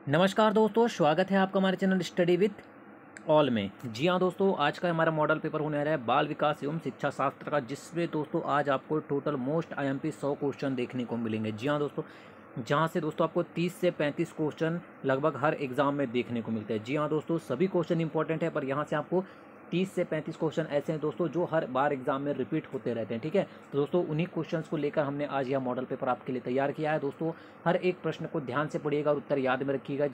नमस्कार दोस्तों, स्वागत है आपका हमारे चैनल स्टडी विथ ऑल में। जी हाँ दोस्तों, आज का हमारा मॉडल पेपर होने आ रहा है बाल विकास एवं शिक्षा शास्त्र का, जिसमें दोस्तों आज आपको टोटल मोस्ट आईएमपी 100 क्वेश्चन देखने को मिलेंगे। जी हाँ दोस्तों, जहाँ से दोस्तों आपको 30 से 35 क्वेश्चन लगभग हर एग्जाम में देखने को मिलते हैं। जी हाँ दोस्तों, सभी क्वेश्चन इंपॉर्टेंट है, पर यहाँ से आपको 30 से 35 क्वेश्चन ऐसे हैं दोस्तों जो हर बार एग्जाम में रिपीट होते रहते हैं। ठीक है, तो दोस्तों उन्हीं क्वेश्चंस को लेकर हमने आज यह मॉडल पेपर आपके लिए तैयार किया है। दोस्तों हर एक प्रश्न को ध्यान से पढ़िएगा और उत्तर याद में रखिएगा।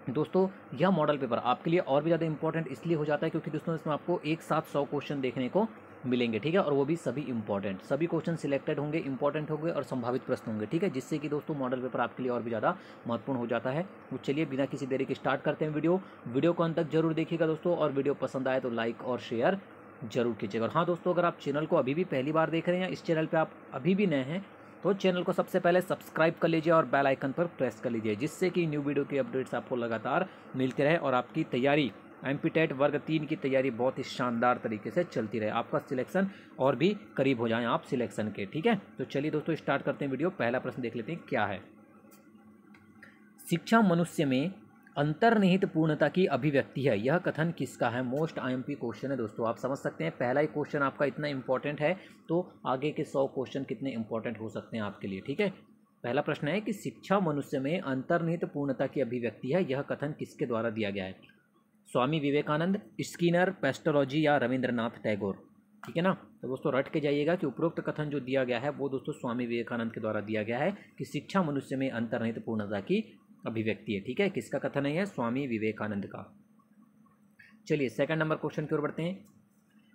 दोस्तों यह मॉडल पेपर आपके लिए और भी ज़्यादा इंपॉर्टेंट इसलिए हो जाता है क्योंकि दोस्तों इसमें आपको एक साथ 100 क्वेश्चन देखने को मिलेंगे। ठीक है, और वो भी सभी इंपॉर्टेंट, सभी क्वेश्चन सिलेक्टेड होंगे, इंपॉर्टेंट होंगे और संभावित प्रश्न होंगे। ठीक है, जिससे कि दोस्तों मॉडल पेपर आपके लिए और भी ज़्यादा महत्वपूर्ण हो जाता है। तो चलिए बिना किसी देरी के स्टार्ट करते हैं वीडियो को अंत तक जरूर देखिएगा दोस्तों, और वीडियो पसंद आए तो लाइक और शेयर जरूर कीजिएगा। और हाँ दोस्तों, अगर आप चैनल को अभी भी पहली बार देख रहे हैं या इस चैनल पर आप अभी भी नए हैं तो चैनल को सबसे पहले सब्सक्राइब कर लीजिए और बेल आइकन पर प्रेस कर लीजिए, जिससे कि न्यू वीडियो की अपडेट्स आपको लगातार मिलती रहे और आपकी तैयारी एमपी टेट वर्ग 3 की तैयारी बहुत ही शानदार तरीके से चलती रहे, आपका सिलेक्शन और भी करीब हो जाए आप सिलेक्शन के। ठीक है, तो चलिए दोस्तों स्टार्ट करते हैं वीडियो। पहला प्रश्न देख लेते हैं क्या है। शिक्षा मनुष्य में अंतर्निहित पूर्णता की अभिव्यक्ति है, यह कथन किसका है। मोस्ट आईएमपी क्वेश्चन है दोस्तों, आप समझ सकते हैं पहला ही क्वेश्चन आपका इतना इंपॉर्टेंट है तो आगे के 100 क्वेश्चन कितने इंपॉर्टेंट हो सकते हैं आपके लिए। ठीक है, पहला प्रश्न है कि शिक्षा मनुष्य में अंतर्निहित पूर्णता की अभिव्यक्ति है, यह कथन किसके द्वारा दिया गया है। स्वामी विवेकानंद, स्किनर, पेस्टोलॉजी या रविंद्रनाथ टैगोर। ठीक है ना, तो दोस्तों रट के जाइएगा कि उपरोक्त कथन जो दिया गया है वो दोस्तों स्वामी विवेकानंद के द्वारा दिया गया है कि शिक्षा मनुष्य में अंतर्निहित पूर्णता की अभिव्यक्ति है। ठीक है, किसका कथन है यह, स्वामी विवेकानंद का। चलिए सेकंड नंबर क्वेश्चन की ओर बढ़ते हैं।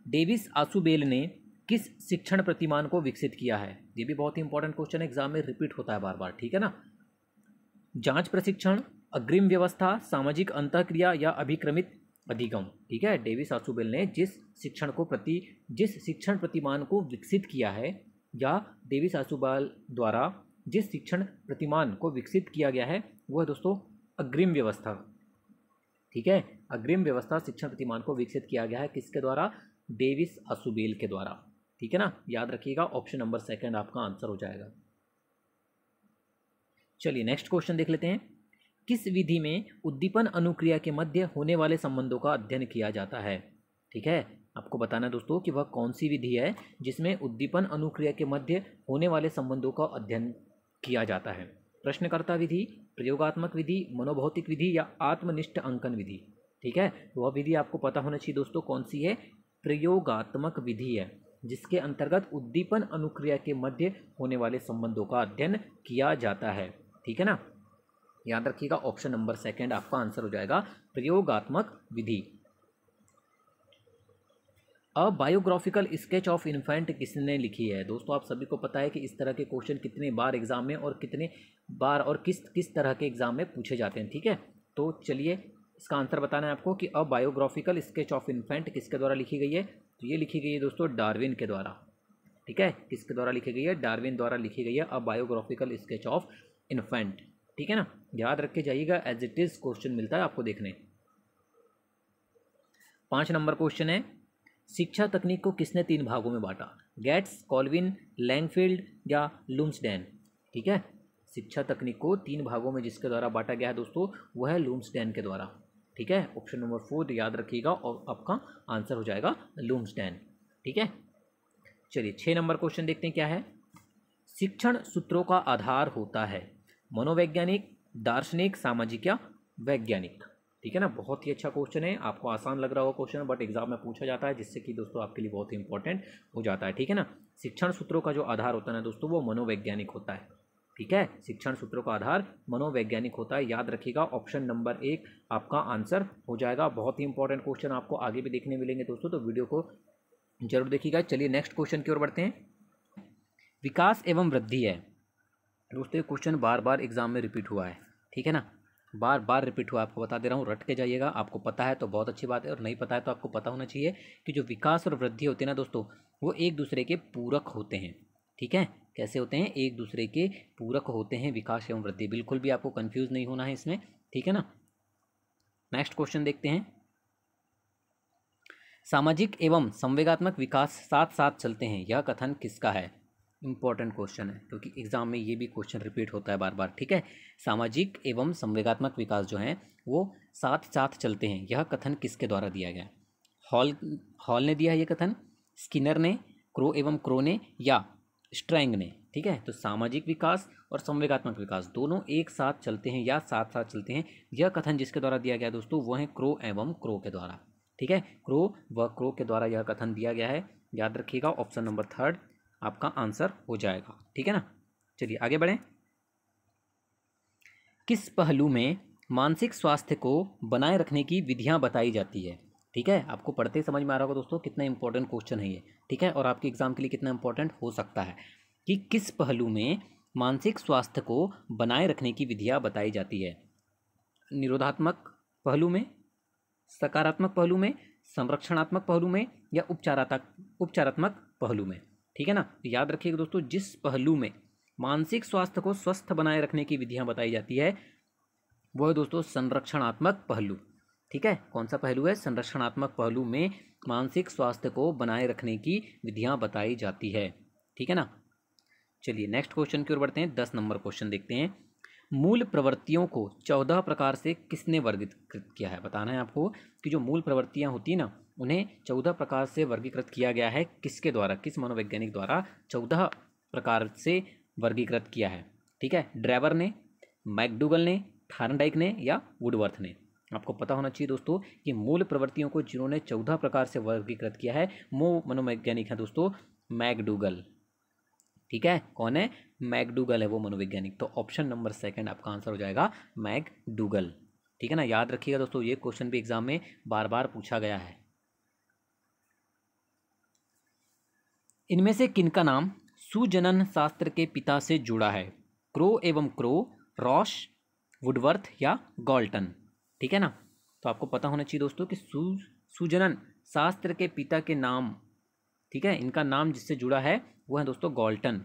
डेविस आसुबेल ने किस शिक्षण प्रतिमान को विकसित किया है। ये भी बहुत ही इंपॉर्टेंट क्वेश्चन है, एग्जाम में रिपीट होता है बार बार। ठीक है ना, जांच प्रशिक्षण, अग्रिम व्यवस्था, सामाजिक अंतःक्रिया या अभिक्रमित अधिगम। ठीक है, डेविस आसुबेल ने जिस शिक्षण प्रतिमान को विकसित किया है, या डेविस आसुबेल द्वारा जिस शिक्षण प्रतिमान को विकसित किया गया है वो है दोस्तों अग्रिम व्यवस्था। ठीक है, अग्रिम व्यवस्था शिक्षण प्रतिमान को विकसित किया गया है किसके द्वारा, डेविस आसुबेल के द्वारा। ठीक है ना, याद रखिएगा ऑप्शन नंबर सेकंड आपका आंसर हो जाएगा। चलिए नेक्स्ट क्वेश्चन देख लेते हैं। किस विधि में उद्दीपन अनुक्रिया के मध्य होने वाले संबंधों का अध्ययन किया जाता है। ठीक है, आपको बताना है दोस्तों कि वह कौन सी विधि है जिसमें उद्दीपन अनुक्रिया के मध्य होने वाले संबंधों का अध्ययन किया जाता है। प्रश्नकर्ता विधि, प्रयोगात्मक विधि, मनोभौतिक विधि या आत्मनिष्ठ अंकन विधि। ठीक है, तो वह विधि आपको पता होना चाहिए दोस्तों कौन सी है, प्रयोगात्मक विधि है, जिसके अंतर्गत उद्दीपन अनुक्रिया के मध्य होने वाले संबंधों का अध्ययन किया जाता है। ठीक है ना, याद रखिएगा ऑप्शन नंबर सेकंड आपका आंसर हो जाएगा, प्रयोगात्मक विधि। अ बायोग्राफिकल स्केच ऑफ इन्फेंट किसने लिखी है। दोस्तों आप सभी को पता है कि इस तरह के क्वेश्चन कितने बार एग्जाम में और कितने बार और किस तरह के एग्जाम में पूछे जाते हैं। ठीक है, तो चलिए इसका आंसर बताना है आपको कि अ बायोग्राफिकल स्केच ऑफ इन्फेंट किसके द्वारा लिखी गई है। तो ये लिखी गई है दोस्तों डार्विन के द्वारा। ठीक है, किसके द्वारा लिखी गई है, डार्विन द्वारा लिखी गई है अ बायोग्राफिकल स्केच ऑफ इन्फेंट। ठीक है ना, याद रख के जाइएगा, एज इट इज क्वेश्चन मिलता है आपको देखने। 5 नंबर क्वेश्चन है, शिक्षा तकनीक को किसने 3 भागों में बांटा। गेट्स, कॉल्विन, लैंगफील्ड या लुम्सडेन। ठीक है, शिक्षा तकनीक को 3 भागों में जिसके द्वारा बांटा गया है दोस्तों वह है लुम्सडेन के द्वारा। ठीक है, ऑप्शन नंबर 4 याद रखिएगा और आपका आंसर हो जाएगा लुम्सडेन। ठीक है, चलिए 6 नंबर क्वेश्चन देखते हैं क्या है। शिक्षण सूत्रों का आधार होता है मनोवैज्ञानिक, दार्शनिक, सामाजिक या वैज्ञानिक। ठीक है ना, बहुत ही अच्छा क्वेश्चन है, आपको आसान लग रहा होगा क्वेश्चन बट एग्जाम में पूछा जाता है, जिससे कि दोस्तों आपके लिए बहुत ही इंपॉर्टेंट हो जाता है। ठीक है ना, शिक्षण सूत्रों का जो आधार होता है ना दोस्तों वो मनोवैज्ञानिक होता है। ठीक है, शिक्षण सूत्रों का आधार मनोवैज्ञानिक होता है, याद रखिएगा ऑप्शन नंबर 1 आपका आंसर हो जाएगा। बहुत ही इंपॉर्टेंट क्वेश्चन आपको आगे भी देखने मिलेंगे दोस्तों, तो वीडियो को जरूर देखिएगा। चलिए नेक्स्ट क्वेश्चन की ओर बढ़ते हैं। विकास एवं वृद्धि है दोस्तों, ये क्वेश्चन बार बार एग्जाम में रिपीट हुआ है। ठीक है ना, बार बार रिपीट हुआ, आपको बता दे रहा हूँ, रट के जाइएगा। आपको पता है तो बहुत अच्छी बात है, और नहीं पता है तो आपको पता होना चाहिए कि जो विकास और वृद्धि होते हैं ना दोस्तों वो एक दूसरे के पूरक होते हैं। ठीक है, कैसे होते हैं, एक दूसरे के पूरक होते हैं विकास एवं वृद्धि। बिल्कुल भी आपको कंफ्यूज नहीं होना है इसमें। ठीक है ना, नेक्स्ट क्वेश्चन देखते हैं। सामाजिक एवं संवेगात्मक विकास साथ साथ चलते हैं, यह कथन किसका है। इंपॉर्टेंट क्वेश्चन है क्योंकि एग्जाम में ये भी क्वेश्चन रिपीट होता है बार बार। ठीक है, सामाजिक एवं संवेगात्मक विकास जो हैं वो साथ साथ चलते हैं, यह कथन किसके द्वारा दिया गया? हॉल हॉल ने दिया है ये कथन, स्किनर ने, क्रो एवं क्रो ने, या स्ट्रैंग ने? ठीक है, तो सामाजिक विकास और संवेगात्मक विकास दोनों एक साथ चलते हैं या साथ साथ चलते हैं, यह कथन जिसके द्वारा दिया गया दोस्तों वो है क्रो एवं क्रो के द्वारा। ठीक है, क्रो व क्रो के द्वारा यह कथन दिया गया है। याद रखिएगा, ऑप्शन नंबर 3 आपका आंसर हो जाएगा। ठीक है ना, चलिए आगे बढ़ें। किस पहलू में मानसिक स्वास्थ्य को बनाए रखने की विधियां बताई जाती है? ठीक है, आपको पढ़ते ही समझ में आ रहा होगा दोस्तों कितना इंपॉर्टेंट क्वेश्चन है ये। ठीक है, और आपके एग्जाम के लिए कितना इंपॉर्टेंट हो सकता है कि किस पहलू में मानसिक स्वास्थ्य को बनाए रखने की विधियां बताई जाती है? निरोधात्मक पहलू में, सकारात्मक पहलू में, संरक्षणात्मक पहलू में, या उपचारात्मक पहलू में? ठीक है ना, तो याद रखिएगा दोस्तों, जिस पहलू में मानसिक स्वास्थ्य को स्वस्थ बनाए रखने की विधियां बताई जाती है वो है दोस्तों संरक्षणात्मक पहलू। ठीक है, कौन सा पहलू है? संरक्षणात्मक पहलू में मानसिक स्वास्थ्य को बनाए रखने की विधियां बताई जाती है। ठीक है ना, चलिए नेक्स्ट क्वेश्चन की ओर बढ़ते हैं। 10 नंबर क्वेश्चन देखते हैं। मूल प्रवृत्तियों को 14 प्रकार से किसने वर्गीकृत किया है? बताना है आपको कि जो मूल प्रवृत्तियां होती हैं ना उन्हें 14 प्रकार से वर्गीकृत किया गया है। किसके द्वारा, किस मनोवैज्ञानिक द्वारा 14 प्रकार से वर्गीकृत किया है? ठीक है, ड्राइवर ने, मैकडूगल ने, थार्नडाइक ने, या वुडवर्थ ने? आपको पता होना चाहिए दोस्तों कि मूल प्रवृत्तियों को जिन्होंने 14 प्रकार से वर्गीकृत किया है वो मनोवैज्ञानिक है दोस्तों मैकडूगल। ठीक है, कौन है? मैकडूगल है वो मनोवैज्ञानिक। तो ऑप्शन नंबर 2 आपका आंसर हो जाएगा मैकडूगल। ठीक है ना, याद रखिएगा दोस्तों ये क्वेश्चन भी एग्जाम में बार बार पूछा गया है। इनमें से किनका नाम सुजनन शास्त्र के पिता से जुड़ा है? क्रो एवं क्रो, रॉश, वुडवर्थ, या गॉल्टन? ठीक है ना, तो आपको पता होना चाहिए दोस्तों कि सुजनन शास्त्र के पिता के नाम, ठीक है, इनका नाम जिससे जुड़ा है वो है दोस्तों गॉल्टन।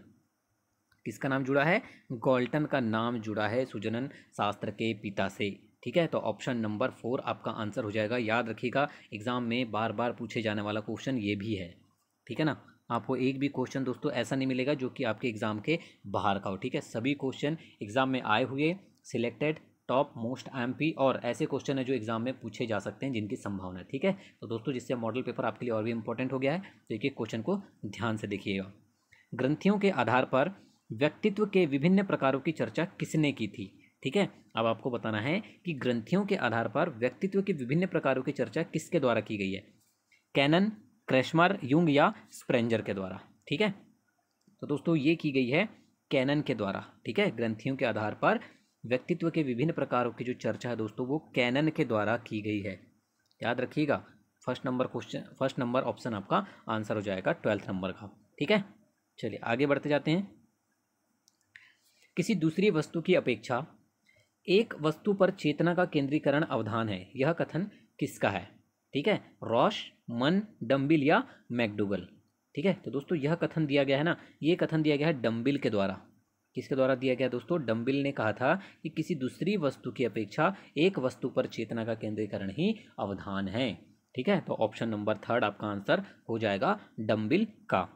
किसका नाम जुड़ा है? गॉल्टन का नाम जुड़ा है सुजनन शास्त्र के पिता से। ठीक है, तो ऑप्शन नंबर 4 आपका आंसर हो जाएगा। याद रखिएगा एग्जाम में बार बार पूछे जाने वाला क्वेश्चन ये भी है। ठीक है ना, आपको एक भी क्वेश्चन दोस्तों ऐसा नहीं मिलेगा जो कि आपके एग्जाम के बाहर का हो। ठीक है, सभी क्वेश्चन एग्जाम में आए हुए, सिलेक्टेड, टॉप मोस्ट एमपी और ऐसे क्वेश्चन है जो एग्जाम में पूछे जा सकते हैं जिनकी संभावना है। ठीक है, तो दोस्तों जिससे मॉडल पेपर आपके लिए और भी इंपॉर्टेंट हो गया है, तो एक एक क्वेश्चन को ध्यान से देखिएगा। ग्रंथियों के आधार पर व्यक्तित्व के विभिन्न प्रकारों की चर्चा किसने की थी? ठीक है, अब आपको बताना है कि ग्रंथियों के आधार पर व्यक्तित्व के विभिन्न प्रकारों की चर्चा किसके द्वारा की गई है? कैनन, क्रेशमर, युंग, या स्प्रेंजर के द्वारा? ठीक है, तो दोस्तों ये की गई है कैनन के द्वारा। ठीक है, ग्रंथियों के आधार पर व्यक्तित्व के विभिन्न प्रकारों की जो चर्चा है दोस्तों वो कैनन के द्वारा की गई है। याद रखिएगा, फर्स्ट नंबर ऑप्शन आपका आंसर हो जाएगा 12th नंबर का। ठीक है, चलिए आगे बढ़ते जाते हैं। किसी दूसरी वस्तु की अपेक्षा एक वस्तु पर चेतना का केंद्रीकरण अवधान है, यह कथन किसका है? ठीक है, रॉश, मन, डम्बिल, या मैकडूगल? ठीक है, तो दोस्तों यह कथन दिया गया है ना, ये कथन दिया गया है डम्बिल के द्वारा। किसके द्वारा दिया गया दोस्तों? डम्बिल ने कहा था कि किसी दूसरी वस्तु की अपेक्षा एक वस्तु पर चेतना का केंद्रीकरण ही अवधान है। ठीक है, तो ऑप्शन नंबर 3 आपका आंसर हो जाएगा डम्बिल का।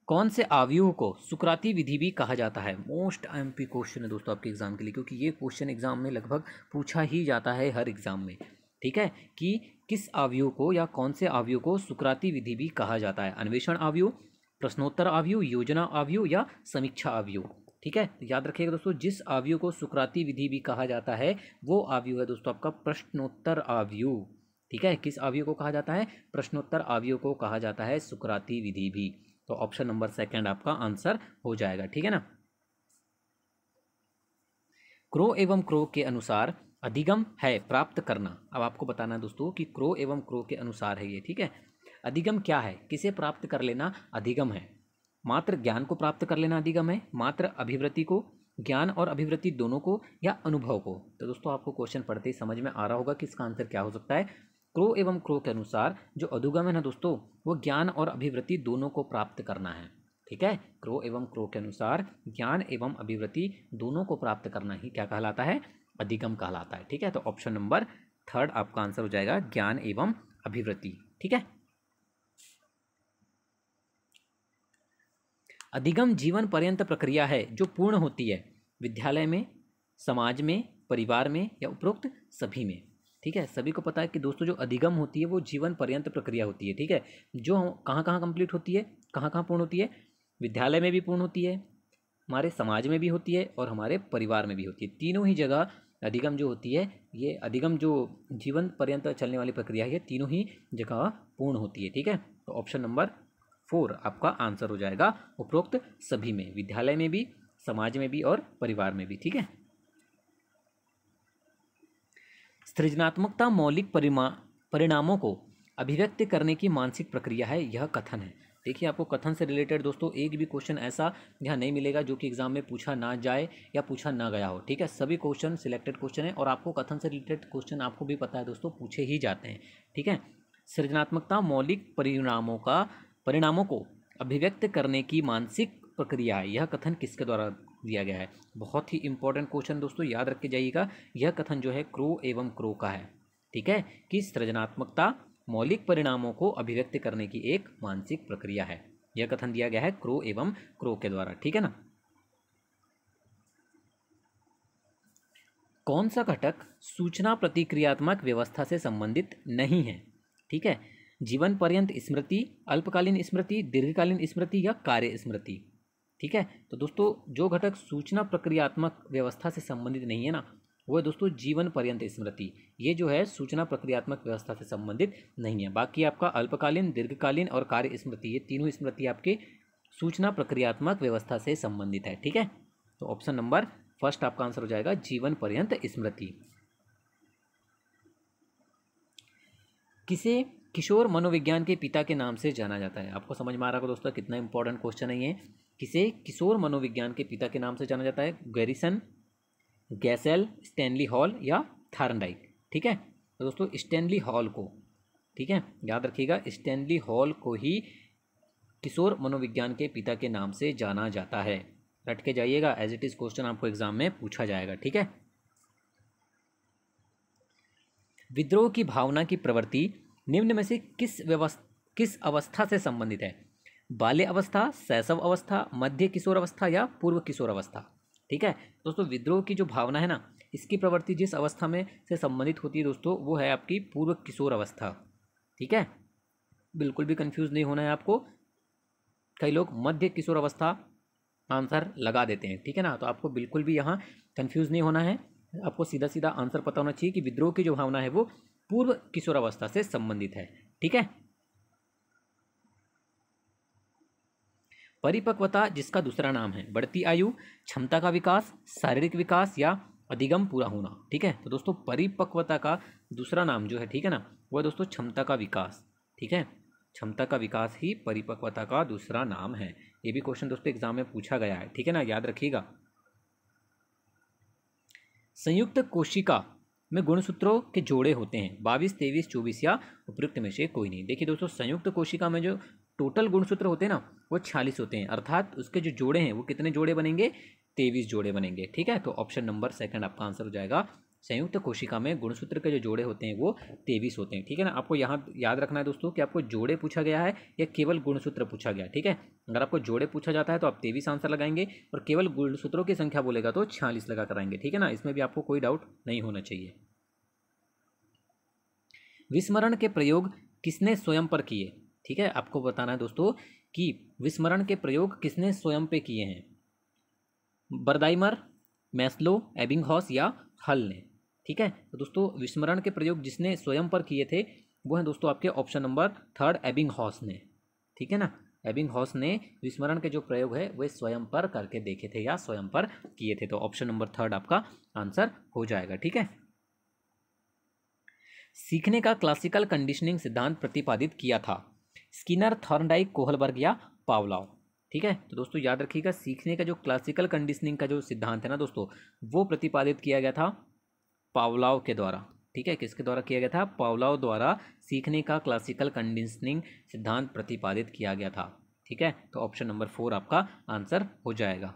कौन से अवयव को सुकराती विधि भी कहा जाता है? मोस्ट एमपी क्वेश्चन है दोस्तों आपके एग्जाम के लिए, क्योंकि ये क्वेश्चन एग्जाम में लगभग पूछा ही जाता है हर एग्जाम में। ठीक है, कि किस अवयव को या कौन से अवयव को सुकराती विधि भी कहा जाता है? अन्वेषण अवयव, प्रश्नोत्तर अवयव, योजना अवयव, या समीक्षा अवयव? ठीक है, तो याद रखिएगा दोस्तों जिस अवयव को सुकराती विधि भी कहा जाता है वो अवयव है दोस्तों आपका प्रश्नोत्तर अवयव। ठीक है, किस अवयव को कहा जाता है? प्रश्नोत्तर अवयव को कहा जाता है सुकराती विधि भी। तो ऑप्शन नंबर 2 आपका आंसर हो जाएगा। ठीक है ना, क्रो एवं क्रो के अनुसार अधिगम है प्राप्त करना। अब आपको बताना है दोस्तों कि क्रो एवं क्रो के अनुसार है ये। ठीक है, अधिगम क्या है? किसे प्राप्त कर लेना अधिगम है? मात्र ज्ञान को प्राप्त कर लेना अधिगम है, मात्र अभिवृत्ति को, ज्ञान और अभिवृत्ति दोनों को, या अनुभव को? तो दोस्तों आपको क्वेश्चन पढ़ते ही समझ में आ रहा होगा कि इसका आंसर क्या हो सकता है। क्रो एवं क्रो के अनुसार जो अधिगम है ना दोस्तों वो ज्ञान और अभिवृत्ति दोनों को प्राप्त करना है। ठीक है, क्रो एवं क्रो के अनुसार ज्ञान एवं अभिवृत्ति दोनों को प्राप्त करना ही क्या कहलाता है? अधिगम कहलाता है। ठीक है, तो ऑप्शन नंबर 3 आपका आंसर हो जाएगा ज्ञान एवं अभिवृत्ति। ठीक है, अधिगम जीवन पर्यंत प्रक्रिया है जो पूर्ण होती है विद्यालय में, समाज में, परिवार में या उपरोक्त सभी में। ठीक है, सभी को पता है कि दोस्तों जो अधिगम होती है वो जीवन पर्यंत प्रक्रिया होती है। ठीक है, जो कहाँ कहाँ कंप्लीट होती है, कहाँ कहाँ पूर्ण होती है, विद्यालय में भी पूर्ण होती है, हमारे समाज में भी होती है और हमारे परिवार में भी होती है। तीनों ही जगह अधिगम जो होती है, ये अधिगम जो जीवन पर्यंत चलने वाली प्रक्रिया है, तीनों ही जगह पूर्ण होती है। ठीक है, तो ऑप्शन नंबर 4 आपका आंसर हो जाएगा, उपरोक्त सभी में, विद्यालय में भी, समाज में भी और परिवार में भी। ठीक है, सृजनात्मकता मौलिक परिणामों को अभिव्यक्त करने की मानसिक प्रक्रिया है, यह कथन है। देखिए, आपको कथन से रिलेटेड दोस्तों एक भी क्वेश्चन ऐसा यहाँ नहीं मिलेगा जो कि एग्जाम में पूछा ना जाए या पूछा ना गया हो। ठीक है, सभी क्वेश्चन सिलेक्टेड क्वेश्चन है और आपको कथन से रिलेटेड क्वेश्चन आपको भी पता है दोस्तों पूछे ही जाते हैं। ठीक है, सृजनात्मकता मौलिक परिणामों को अभिव्यक्त करने की मानसिक प्रक्रिया है, यह कथन किसके द्वारा दिया गया है। बहुत ही इंपॉर्टेंट क्वेश्चन दोस्तों, याद रख के जाइएगा। यह कथन जो है क्रो एवं क्रो का है। ठीक है, कि सृजनात्मकता मौलिक परिणामों को अभिव्यक्त करने की एक मानसिक प्रक्रिया है, यह कथन दिया गया है क्रो एवं क्रो के द्वारा। ठीक है ना। कौन सा घटक सूचना प्रतिक्रियात्मक व्यवस्था से संबंधित नहीं है। ठीक है, जीवन पर्यंत स्मृति, अल्पकालीन स्मृति, दीर्घकालीन स्मृति या कार्य स्मृति। ठीक है, तो दोस्तों जो घटक सूचना प्रक्रियात्मक व्यवस्था से संबंधित नहीं है ना, वो है दोस्तों जीवन पर्यंत स्मृति। ये जो है सूचना प्रक्रियात्मक व्यवस्था से संबंधित नहीं है। बाकी आपका अल्पकालीन, दीर्घकालीन और कार्य स्मृति, ये तीनों स्मृति आपके सूचना प्रक्रियात्मक व्यवस्था से संबंधित है। ठीक है, तो ऑप्शन नंबर फर्स्ट आपका आंसर हो जाएगा जीवन पर्यंत स्मृति। किसे किशोर मनोविज्ञान के पिता के नाम से जाना जाता है। आपको समझ में आ रहा होगा दोस्तों कितना इंपॉर्टेंट क्वेश्चन है ये। किसे किशोर मनोविज्ञान के पिता के नाम से जाना जाता है। गैरिसन, गैसेल, स्टैनली हॉल या थार्नडाइक। ठीक है, तो दोस्तों स्टैनली हॉल को, ठीक है याद रखिएगा, स्टैनली हॉल को ही किशोर मनोविज्ञान के पिता के नाम से जाना जाता है। रट के जाइएगा, एज इट इज क्वेश्चन आपको एग्जाम में पूछा जाएगा। ठीक है, विद्रोह की भावना की प्रवृत्ति निम्न में से किस अवस्था से संबंधित है। बाल्य अवस्था, शैशव अवस्था, मध्य किशोर अवस्था या पूर्व किशोर अवस्था। ठीक है दोस्तों, विद्रोह की जो भावना है ना, इसकी प्रवृत्ति जिस अवस्था में से संबंधित होती है दोस्तों, वो है आपकी पूर्व किशोर अवस्था। ठीक है, बिल्कुल भी कंफ्यूज नहीं होना है आपको। कई लोग मध्य किशोर अवस्था आंसर लगा देते हैं। ठीक है ना, तो आपको बिल्कुल भी यहाँ कंफ्यूज नहीं होना है। आपको सीधा सीधा आंसर पता होना चाहिए कि विद्रोह की जो भावना है वो पूर्व किशोर अवस्था से संबंधित है। ठीक है, परिपक्वता जिसका दूसरा नाम है बढ़ती आयु, क्षमता का विकास, शारीरिक विकास या अधिगम पूरा होना। ठीक है, तो दोस्तों परिपक्वता का दूसरा नाम जो है, ठीक है ना, वो है दोस्तों क्षमता का विकास। ठीक है, क्षमता का विकास ही परिपक्वता का दूसरा नाम है। ये भी क्वेश्चन दोस्तों एग्जाम में पूछा गया है। ठीक है ना, याद रखिएगा। संयुक्त कोशिका में गुणसूत्रों के जोड़े होते हैं 22, 23, 24 या उपयुक्त में से कोई नहीं। देखिए दोस्तों, संयुक्त कोशिका में जो टोटल गुणसूत्र होते हैं ना, वो 46 होते हैं, अर्थात उसके जो जोड़े हैं वो कितने जोड़े बनेंगे, 23 जोड़े बनेंगे। ठीक है, तो ऑप्शन नंबर सेकंड आपका आंसर हो जाएगा। संयुक्त कोशिका में गुणसूत्र के जो जोड़े होते हैं वो 23 होते हैं। ठीक है ना, आपको यहाँ याद रखना है दोस्तों कि आपको जोड़े पूछा गया है या केवल गुणसूत्र पूछा गया। ठीक है, अगर आपको जोड़े पूछा जाता है तो आप 23 आंसर लगाएंगे और केवल गुणसूत्रों की संख्या बोलेगा तो 46 लगा कर आएंगे। ठीक है ना, इसमें भी आपको कोई डाउट नहीं होना चाहिए। विस्मरण के प्रयोग किसने स्वयं पर किए। ठीक है, आपको बताना है दोस्तों कि विस्मरण के प्रयोग किसने स्वयं पे किए हैं। बर्दाइमर, मैस्लो, एबिंगहॉस या हल ने। ठीक है, तो दोस्तों विस्मरण के प्रयोग जिसने स्वयं पर किए थे वो हैं दोस्तों आपके ऑप्शन नंबर थर्ड, एबिंगहॉस ने। ठीक है ना, एबिंगहॉस ने विस्मरण के जो प्रयोग है वे स्वयं पर करके देखे थे या स्वयं पर किए थे। तो ऑप्शन नंबर थर्ड आपका आंसर हो जाएगा। ठीक है, सीखने का क्लासिकल कंडीशनिंग सिद्धांत प्रतिपादित किया था। स्किनर, थॉर्नडाइक, कोहलबर्ग या पावलोव। ठीक है, तो दोस्तों याद रखिएगा, सीखने का जो क्लासिकल कंडीशनिंग का जो सिद्धांत है ना दोस्तों, वो प्रतिपादित किया गया था पावलोव के द्वारा। ठीक है, किसके द्वारा किया गया था, पावलोव द्वारा सीखने का क्लासिकल कंडीशनिंग सिद्धांत प्रतिपादित किया गया था। ठीक है, तो ऑप्शन नंबर 4 आपका आंसर हो जाएगा।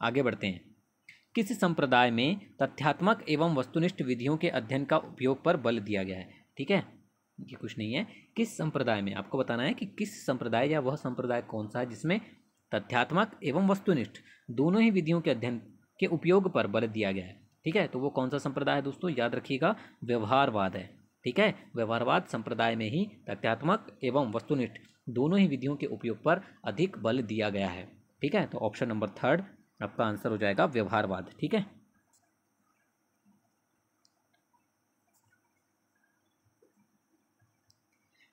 आगे बढ़ते हैं। किस संप्रदाय में तथ्यात्मक एवं वस्तुनिष्ठ विधियों के अध्ययन का उपयोग पर बल दिया गया है। ठीक है, ये कुछ नहीं है। किस संप्रदाय में, आपको बताना है कि किस संप्रदाय या वह संप्रदाय कौन सा है जिसमें तथ्यात्मक एवं वस्तुनिष्ठ दोनों ही विधियों के अध्ययन के उपयोग पर बल दिया गया है। ठीक है, तो वो कौन सा संप्रदाय है दोस्तों, याद रखिएगा व्यवहारवाद है। ठीक है, व्यवहारवाद संप्रदाय में ही तथ्यात्मक एवं वस्तुनिष्ठ दोनों ही विधियों के उपयोग पर अधिक बल दिया गया है। ठीक है, तो ऑप्शन नंबर 3 आपका आंसर हो जाएगा व्यवहारवाद। ठीक है,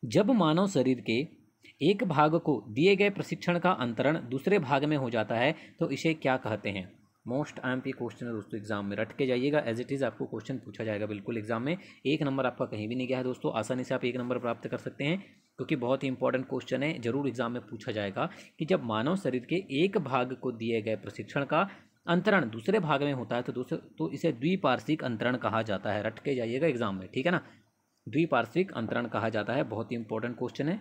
जब मानव शरीर के एक भाग को दिए गए प्रशिक्षण का अंतरण दूसरे भाग में हो जाता है तो इसे क्या कहते हैं। मोस्ट आईएमपी क्वेश्चन है दोस्तों, एग्जाम में रट के जाइएगा, एज इट इज़ आपको क्वेश्चन पूछा जाएगा बिल्कुल एग्जाम में। 1 नंबर आपका कहीं भी नहीं गया है दोस्तों, आसानी से आप 1 नंबर प्राप्त कर सकते हैं क्योंकि बहुत ही इंपॉर्टेंट क्वेश्चन है, जरूर एग्जाम में पूछा जाएगा कि जब मानव शरीर के एक भाग को दिए गए प्रशिक्षण का अंतरण दूसरे भाग में होता है तो इसे द्विपार्श्विक अंतरण कहा जाता है। रट के जाइएगा एग्जाम में, ठीक है ना, द्विपार्श्विक अंतरण कहा जाता है। बहुत ही इंपॉर्टेंट क्वेश्चन है।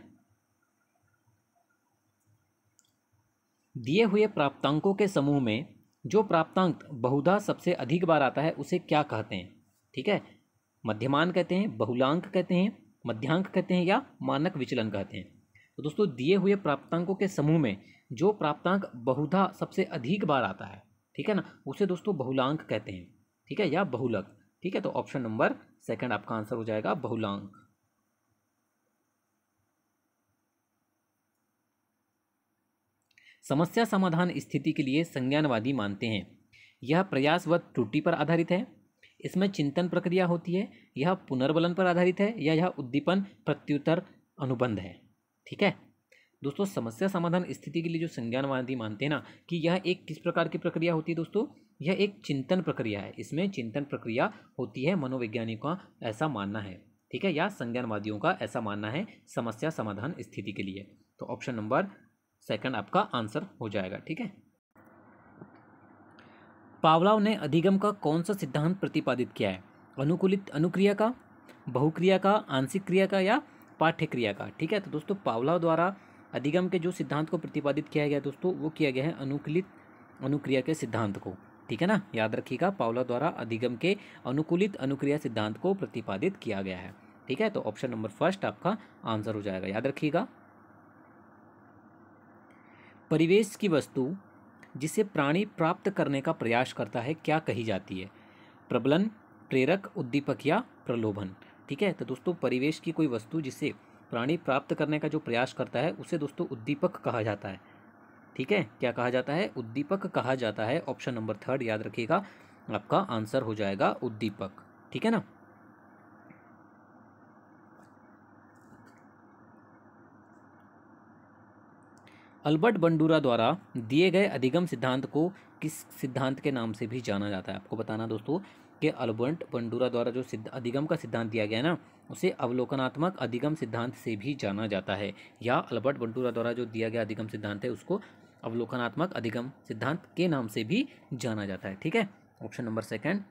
दिए हुए प्राप्तांकों के समूह में जो प्राप्तांक बहुधा सबसे अधिक बार आता है उसे क्या कहते हैं। ठीक है, मध्यमान कहते हैं, बहुलांक कहते हैं, मध्यांक कहते हैं या मानक विचलन कहते हैं। तो दोस्तों दिए हुए प्राप्तांकों के समूह में जो प्राप्तांक बहुधा सबसे अधिक बार आता है, ठीक है ना, उसे दोस्तों बहुलांक कहते हैं। ठीक है, या बहुलक। ठीक है, तो ऑप्शन नंबर 2 आपका आंसर हो जाएगा बहुलांक। समस्या समाधान स्थिति के लिए संज्ञानवादी मानते हैं यह प्रयास व त्रुटि पर आधारित है, इसमें चिंतन प्रक्रिया होती है, यह पुनर्बलन पर आधारित है या यह उद्दीपन प्रत्युत्तर अनुबंध है। ठीक है दोस्तों, समस्या समाधान स्थिति के लिए जो संज्ञानवादी मानते हैं ना कि यह एक किस प्रकार की प्रक्रिया होती है दोस्तों, यह एक चिंतन प्रक्रिया है, इसमें चिंतन प्रक्रिया होती है, मनोवैज्ञानिकों का ऐसा मानना है। ठीक है, या संज्ञानवादियों का ऐसा मानना है समस्या समाधान स्थिति के लिए। तो ऑप्शन नंबर 2 आपका आंसर हो जाएगा। ठीक है, पावलोव ने अधिगम का कौन सा सिद्धांत प्रतिपादित किया है, अनुकूलित अनुक्रिया का, बहुक्रिया का, आंशिक क्रिया का या पाठ्य क्रिया का। ठीक है, तो दोस्तों पावलोव द्वारा अधिगम के जो सिद्धांत को प्रतिपादित किया गया दोस्तों वो किया गया है अनुकूलित अनुक्रिया के सिद्धांत को। ठीक है ना, याद रखिएगा पावलोव द्वारा अधिगम के अनुकूलित अनुक्रिया सिद्धांत को प्रतिपादित किया गया है। ठीक है, तो ऑप्शन नंबर 1 आपका आंसर हो जाएगा, याद रखिएगा। परिवेश की वस्तु जिसे प्राणी प्राप्त करने का प्रयास करता है क्या कही जाती है, प्रबलन, प्रेरक, उद्दीपक या प्रलोभन। ठीक है, तो दोस्तों परिवेश की कोई वस्तु जिसे प्राणी प्राप्त करने का जो प्रयास करता है उसे दोस्तों उद्दीपक कहा जाता है। ठीक है, क्या कहा जाता है, उद्दीपक कहा जाता है। ऑप्शन नंबर 3 याद रखिएगा, आपका आंसर हो जाएगा उद्दीपक। ठीक है ना, अल्बर्ट बंडूरा द्वारा दिए गए अधिगम सिद्धांत को किस सिद्धांत के नाम से भी जाना जाता है। आपको बताना दोस्तों कि अल्बर्ट बंडूरा द्वारा जो अधिगम का सिद्धांत दिया गया ना उसे अवलोकनात्मक अधिगम सिद्धांत से भी जाना जाता है, या अल्बर्ट बंडूरा द्वारा जो दिया गया अधिगम सिद्धांत है उसको अवलोकनात्मक अधिगम सिद्धांत के नाम से भी जाना जाता है। ठीक है, ऑप्शन नंबर 2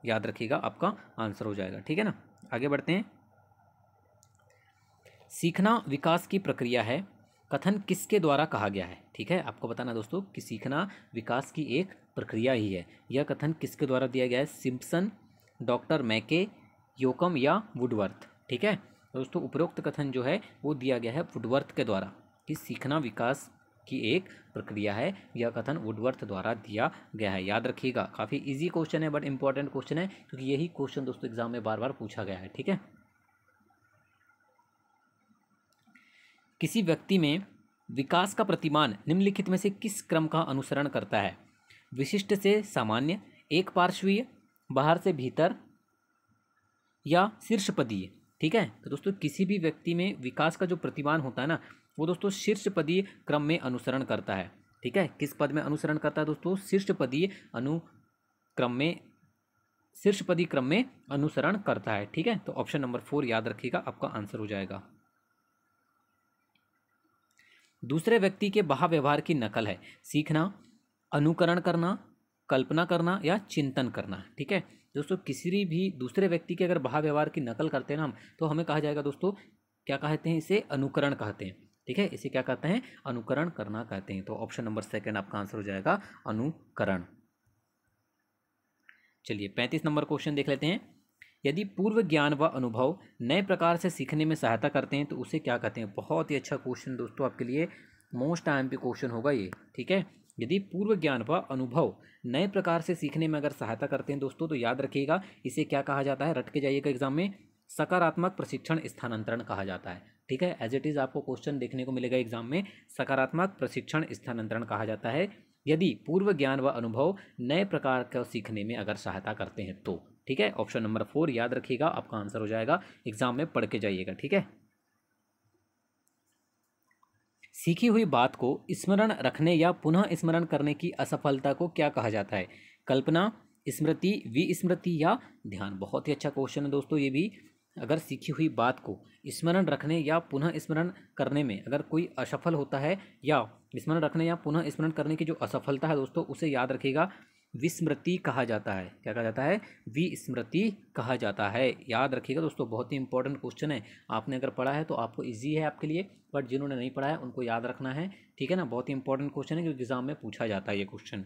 याद रखिएगा, आपका आंसर हो जाएगा। ठीक है ना, आगे बढ़ते हैं। सीखना विकास की प्रक्रिया है, कथन किसके द्वारा कहा गया है। ठीक है, आपको बताना दोस्तों कि सीखना विकास की एक प्रक्रिया ही है। यह कथन किसके द्वारा दिया गया है, सिम्पसन, डॉक्टर मैके, योकम या वुडवर्थ। ठीक है दोस्तों, उपरोक्त कथन जो है वो दिया गया है वुडवर्थ के द्वारा कि सीखना विकास की एक प्रक्रिया है। यह कथन वुडवर्थ द्वारा दिया गया है, याद रखिएगा। काफ़ी इजी क्वेश्चन है बट इंपॉर्टेंट क्वेश्चन है क्योंकि यही क्वेश्चन दोस्तों एग्जाम में बार बार पूछा गया है। ठीक है, किसी व्यक्ति में विकास का प्रतिमान निम्नलिखित में से किस क्रम का अनुसरण करता है, विशिष्ट से सामान्य, एक पार्श्वीय, बाहर से भीतर या शीर्षपदीय। ठीक है, तो दोस्तों किसी भी व्यक्ति में विकास का जो प्रतिमान होता है ना वो दोस्तों शीर्षपदीय क्रम में अनुसरण करता है। ठीक है, किस पद में अनुसरण करता है दोस्तों, शीर्षपदीय अनुक्रम में, शीर्षपदीय क्रम में अनुसरण करता है। ठीक है, तो ऑप्शन नंबर 4 याद रखिएगा, आपका आंसर हो जाएगा। दूसरे व्यक्ति के बाह्य व्यवहार की नकल है, सीखना, अनुकरण करना, कल्पना करना या चिंतन करना। ठीक है दोस्तों, किसी भी दूसरे व्यक्ति के अगर बाह्य व्यवहार की नकल करते हैं ना हम तो हमें कहा जाएगा दोस्तों, क्या कहते हैं, इसे अनुकरण कहते हैं। ठीक है, इसे क्या कहते हैं, अनुकरण करना कहते हैं। तो ऑप्शन नंबर 2 आपका आंसर हो जाएगा अनुकरण। चलिए 35 नंबर क्वेश्चन देख लेते हैं। यदि पूर्व ज्ञान व अनुभव नए प्रकार से सीखने में सहायता करते हैं तो उसे क्या कहते हैं। बहुत ही अच्छा क्वेश्चन दोस्तों, आपके लिए मोस्ट IMP क्वेश्चन होगा ये, ठीक है। यदि पूर्व ज्ञान व अनुभव नए प्रकार से सीखने में अगर सहायता करते हैं दोस्तों, तो याद रखिएगा इसे क्या कहा जाता है, रट के जाइएगा एग्जाम में, सकारात्मक प्रशिक्षण स्थानांतरण कहा जाता है, ठीक है। एज इट इज़ आपको क्वेश्चन देखने को मिलेगा एग्जाम में, सकारात्मक प्रशिक्षण स्थानांतरण कहा जाता है यदि पूर्व ज्ञान व अनुभव नए प्रकार का सीखने में अगर सहायता करते हैं तो, ठीक है। ऑप्शन नंबर 4 याद रखिएगा, आपका आंसर हो जाएगा, एग्जाम में पढ़ के जाइएगा, ठीक है। सीखी हुई बात को स्मरण रखने या पुनः स्मरण करने की असफलता को क्या कहा जाता है। कल्पना, स्मृति, विस्मृति या ध्यान। बहुत ही अच्छा क्वेश्चन है दोस्तों ये भी। अगर सीखी हुई बात को स्मरण रखने या पुनः स्मरण करने में अगर कोई असफल होता है, या स्मरण रखने या पुनः स्मरण करने की जो असफलता है दोस्तों, उसे याद रखिएगा विस्मृति कहा जाता है। क्या कहा जाता है, विस्मृति कहा जाता है। याद रखिएगा दोस्तों, बहुत ही इंपॉर्टेंट क्वेश्चन है। आपने अगर पढ़ा है तो आपको इजी है आपके लिए, बट जिन्होंने नहीं पढ़ा है उनको याद रखना है, ठीक है ना। बहुत ही इंपॉर्टेंट क्वेश्चन है क्योंकि एग्जाम में पूछा जाता है ये क्वेश्चन।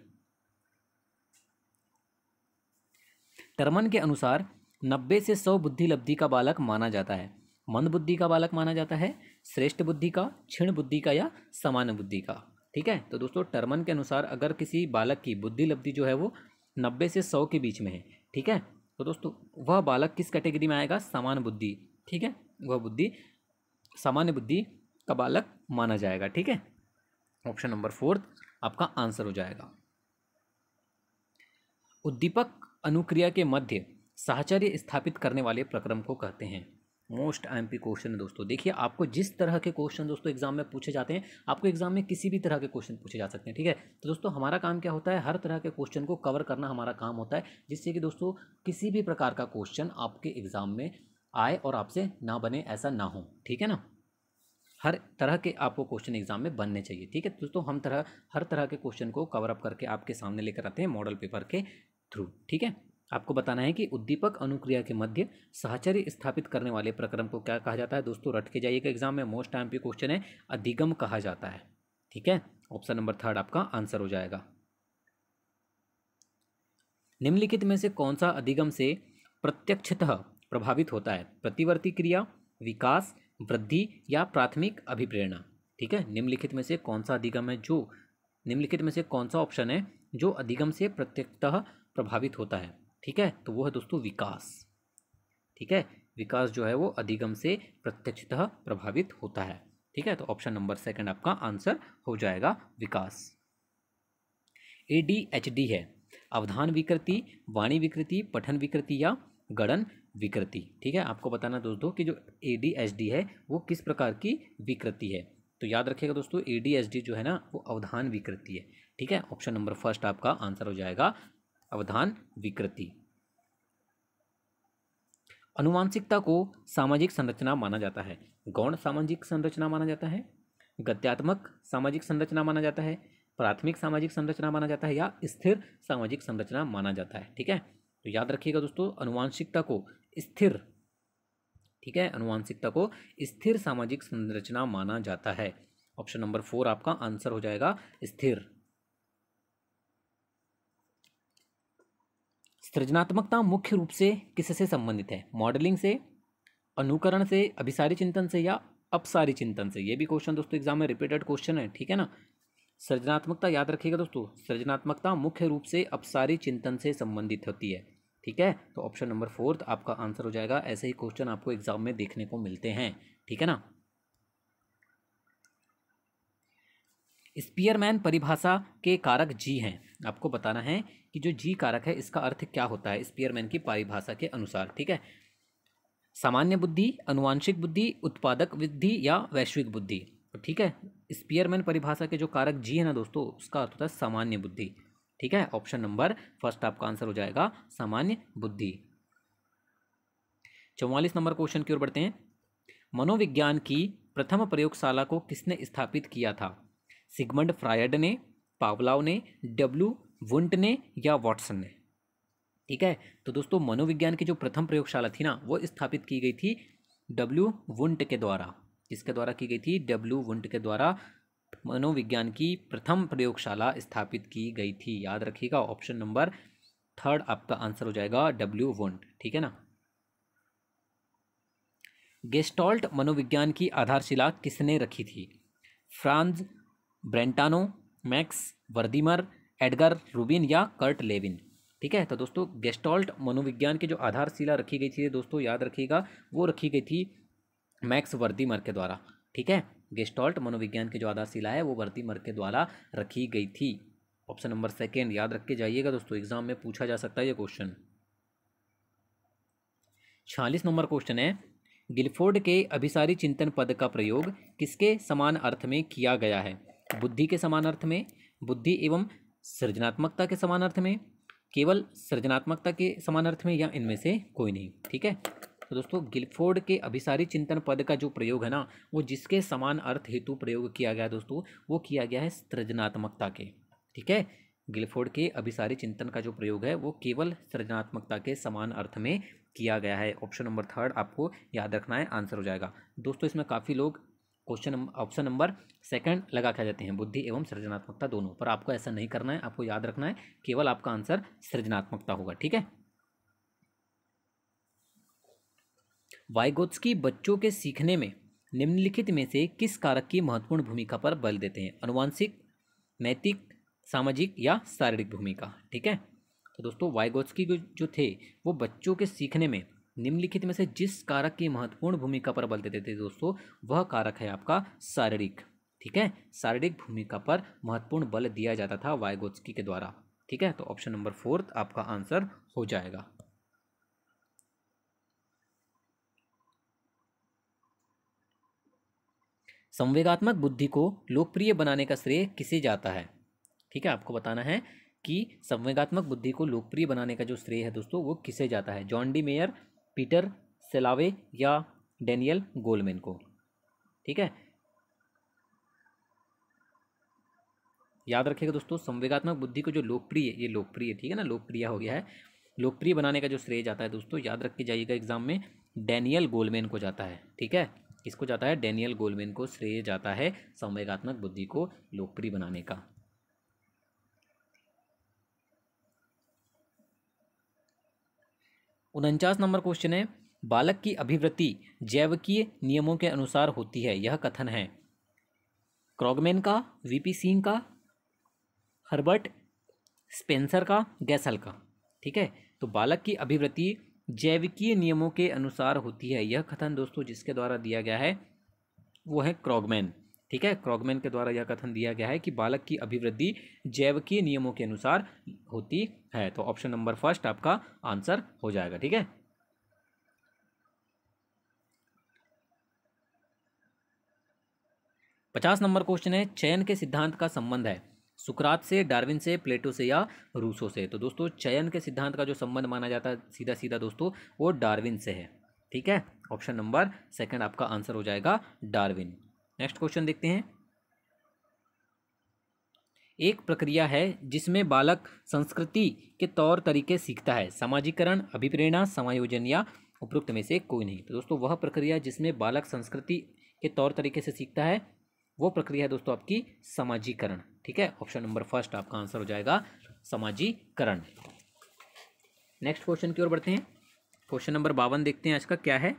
टर्मन के अनुसार 90 से 100 बुद्धि लब्धि का बालक माना जाता है। मंद बुद्धि का बालक माना जाता है, श्रेष्ठ बुद्धि का, क्षीण बुद्धि का या सामान्य बुद्धि का, ठीक है। तो दोस्तों टर्मन के अनुसार अगर किसी बालक की बुद्धि लब्धि जो है वो 90 से 100 के बीच में है, ठीक है, तो दोस्तों वह बालक किस कैटेगरी में आएगा, सामान्य बुद्धि, ठीक है। वह बुद्धि सामान्य बुद्धि का बालक माना जाएगा, ठीक है। ऑप्शन नंबर 4 आपका आंसर हो जाएगा। उद्दीपक अनुक्रिया के मध्य साहचर्य स्थापित करने वाले प्रक्रम को कहते हैं। मोस्ट IMP क्वेश्चन है दोस्तों। देखिए आपको जिस तरह के क्वेश्चन दोस्तों एग्जाम में पूछे जाते हैं, आपको एग्जाम में किसी भी तरह के क्वेश्चन पूछे जा सकते हैं, ठीक है। तो दोस्तों हमारा काम क्या होता है, हर तरह के क्वेश्चन को कवर करना हमारा काम होता है, जिससे कि दोस्तों किसी भी प्रकार का क्वेश्चन आपके एग्जाम में आए और आपसे ना बने, ऐसा ना हो, ठीक है ना। हर तरह के आपको क्वेश्चन एग्जाम में बनने चाहिए, ठीक है दोस्तों। हम हर तरह के क्वेश्चन को कवर अप करके आपके सामने लेकर आते हैं मॉडल पेपर के थ्रू, ठीक है। आपको बताना है कि उद्दीपक अनुक्रिया के मध्य साहचर्य स्थापित करने वाले प्रक्रम को क्या कहा जाता है दोस्तों, रट के जाइएगा एग्जाम में, मोस्ट IMP क्वेश्चन है, अधिगम कहा जाता है, ठीक है। ऑप्शन नंबर 3 आपका आंसर हो जाएगा। निम्नलिखित में से कौन सा अधिगम से प्रत्यक्षतः प्रभावित होता है, प्रतिवर्ती क्रिया, विकास, वृद्धि या प्राथमिक अभिप्रेरणा, ठीक है। निम्नलिखित में से कौन सा अधिगम है जो, निम्नलिखित में से कौन सा ऑप्शन है जो अधिगम से प्रत्यक्षतः प्रभावित होता है, ठीक है। तो वो है दोस्तों विकास, ठीक है। विकास जो है वो अधिगम से प्रत्यक्षतः प्रभावित होता है, ठीक है। तो ऑप्शन नंबर 2 आपका आंसर हो जाएगा, विकास। ADHD है अवधान विकृति, वाणी विकृति, पठन विकृति या गणन विकृति, ठीक है। आपको बताना दोस्तों कि जो ADHD है वो किस प्रकार की विकृति है। तो याद रखिएगा दोस्तों ADHD जो है ना वो अवधान विकृति है, ठीक है। ऑप्शन नंबर 1 आपका आंसर हो जाएगा, अवधान विकृति। अनुवांशिकता को सामाजिक संरचना माना जाता है। गौण सामाजिक संरचना माना जाता है, गत्यात्मक सामाजिक संरचना माना जाता है, प्राथमिक सामाजिक संरचना माना जाता है या स्थिर सामाजिक संरचना माना जाता है, ठीक है। तो याद रखिएगा दोस्तों अनुवांशिकता को स्थिर, ठीक है, अनुवांशिकता को स्थिर सामाजिक संरचना माना जाता है। ऑप्शन नंबर 4 आपका आंसर हो जाएगा, स्थिर। सृजनात्मकता मुख्य रूप से किससे संबंधित है, मॉडलिंग से, अनुकरण से, अभिसारी चिंतन से या अपसारी चिंतन से। ये भी क्वेश्चन दोस्तों एग्जाम में रिपीटेड क्वेश्चन है, ठीक है ना। सृजनात्मकता याद रखिएगा दोस्तों, सृजनात्मकता मुख्य रूप से अपसारी चिंतन से संबंधित होती है, ठीक है। तो ऑप्शन नंबर 4 आपका आंसर हो जाएगा। ऐसे ही क्वेश्चन आपको एग्जाम में देखने को मिलते हैं, ठीक है ना। स्पीयरमैन परिभाषा के कारक जी हैं। आपको बताना है कि जो जी कारक है इसका अर्थ क्या होता है स्पीयरमैन की परिभाषा के अनुसार, ठीक है। सामान्य बुद्धि, अनुवांशिक बुद्धि, उत्पादक बुद्धि या वैश्विक बुद्धि, ठीक है। स्पीयरमैन परिभाषा के जो कारक जी है ना दोस्तों, उसका अर्थ होता है सामान्य बुद्धि, ठीक है। ऑप्शन नंबर 1 आपका आंसर हो जाएगा, सामान्य बुद्धि। 44 नंबर क्वेश्चन की ओर बढ़ते हैं। मनोविज्ञान की प्रथम प्रयोगशाला को किसने स्थापित किया था, सिगमंड फ्रायड ने, पावलाव ने, डब्ल्यू वुंट ने या वॉटसन ने, ठीक है। तो दोस्तों मनोविज्ञान की जो प्रथम प्रयोगशाला थी ना वो स्थापित की गई थी डब्ल्यू वुंट के द्वारा। किसके द्वारा की गई थी, डब्ल्यू वुंट के द्वारा मनोविज्ञान की प्रथम प्रयोगशाला स्थापित की गई थी। याद रखिएगा ऑप्शन नंबर 3 आपका आंसर हो जाएगा, डब्ल्यू वुंट, ठीक है ना। गेस्टॉल्ट मनोविज्ञान की आधारशिला किसने रखी थी? Franz Brentano, max वर्दीमर, Edgar Rubin या कर्ट लेविन? ठीक है, तो दोस्तों गेस्टॉल्ट मनोविज्ञान की जो आधारशिला रखी गई थी दोस्तों याद रखिएगा, वो रखी गई थी मैक्स वर्दीमर के द्वारा। ठीक है, गेस्टॉल्ट मनोविज्ञान की जो आधारशिला है वो वर्दीमर के द्वारा रखी गई थी। ऑप्शन नंबर सेकेंड याद रख के जाइएगा दोस्तों, एग्जाम में पूछा जा सकता है ये क्वेश्चन। 46 नंबर क्वेश्चन है, गिलफोर्ड के अभिसारी चिंतन पद का प्रयोग किसके समान अर्थ में किया गया है? बुद्धि के समान अर्थ में, बुद्धि एवं सृजनात्मकता के समान अर्थ में, केवल सृजनात्मकता के समान अर्थ में, या इनमें से कोई नहीं? ठीक है, तो दोस्तों गिलफोर्ड के अभिसारी चिंतन पद का जो प्रयोग है ना, वो जिसके समान अर्थ हेतु प्रयोग किया गया है दोस्तों, वो किया गया है सृजनात्मकता के। ठीक है, गिलफोर्ड के अभिसारी चिंतन का जो प्रयोग है वो केवल सृजनात्मकता के समान अर्थ में किया गया है। ऑप्शन नंबर थर्ड आपको याद रखना है, आंसर हो जाएगा दोस्तों। इसमें काफ़ी लोग ऑप्शन नंबर सेकंड लगा के जाते हैं, बुद्धि एवं सृजनात्मकता दोनों, पर आपको ऐसा नहीं करना है, आपको याद रखना है केवल आपका आंसर सृजनात्मकता होगा। ठीक है, वाइगोत्स्की बच्चों के सीखने में निम्नलिखित में से किस कारक की महत्वपूर्ण भूमिका पर बल देते हैं? अनुवांशिक, नैतिक, सामाजिक या शारीरिक भूमिका? ठीक है, तो दोस्तों वाइगोत्स्की जो थे वो बच्चों के सीखने में निम्नलिखित में से जिस कारक की महत्वपूर्ण भूमिका पर बल देते थे दोस्तों, वह कारक है आपका शारीरिक। ठीक है, शारीरिक भूमिका पर महत्वपूर्ण बल दिया जाता था वाइगोत्स्की के द्वारा। ठीक है, तो ऑप्शन नंबर फोर्थ आपका आंसर हो जाएगा। संवेगात्मक बुद्धि को लोकप्रिय बनाने का श्रेय किसे जाता है? ठीक है, आपको बताना है कि संवेगात्मक बुद्धि को लोकप्रिय बनाने का जो श्रेय है दोस्तों वो किसे जाता है? जॉन डी मेयर, पीटर सेलावे या डैनियल गोलमैन को? ठीक है, याद रखिएगा दोस्तों, संवेगात्मक बुद्धि को जो लोकप्रिय, ये लोकप्रिय, ठीक है ना, लोकप्रिय हो गया है, लोकप्रिय बनाने का जो श्रेय जाता है दोस्तों, याद रख के जाइएगा एग्जाम में, डैनियल गोलमैन को जाता है। ठीक है, किसको जाता है? डैनियल गोलमैन को श्रेय जाता है संवेगात्मक बुद्धि को लोकप्रिय बनाने का। 49 नंबर क्वेश्चन है, बालक की अभिवृत्ति जैविकीय नियमों के अनुसार होती है, यह कथन है क्रॉगमैन का, वीपी सिंह का, हर्बर्ट स्पेंसर का, गैसल का? ठीक है, तो बालक की अभिवृत्ति जैविकीय नियमों के अनुसार होती है, यह कथन दोस्तों जिसके द्वारा दिया गया है वो है क्रॉगमैन। ठीक है, क्रॉगमैन के द्वारा यह कथन दिया गया है कि बालक की अभिवृद्धि जैविकीय नियमों के अनुसार होती है, तो ऑप्शन नंबर फर्स्ट आपका आंसर हो जाएगा। ठीक है, 50 नंबर क्वेश्चन है, चयन के सिद्धांत का संबंध है सुकरात से, डार्विन से, प्लेटो से या रूसो से? तो दोस्तों चयन के सिद्धांत का जो संबंध माना जाता है सीधा सीधा दोस्तों वो डार्विन से है। ठीक है, ऑप्शन नंबर सेकंड आपका आंसर हो जाएगा डार्विन। नेक्स्ट क्वेश्चन देखते हैं, एक प्रक्रिया है जिसमें बालक संस्कृति के तौर तरीके सीखता है, सामाजिकरण, अभिप्रेरणा, समायोजन या उपरोक्त में से कोई नहीं? तो दोस्तों वह प्रक्रिया जिसमें बालक संस्कृति के तौर तरीके से सीखता है वो प्रक्रिया है दोस्तों आपकी समाजीकरण। ठीक है, ऑप्शन नंबर फर्स्ट आपका आंसर हो जाएगा समाजीकरण। नेक्स्ट क्वेश्चन की ओर बढ़ते हैं, क्वेश्चन नंबर 52 देखते हैं आज का क्या है।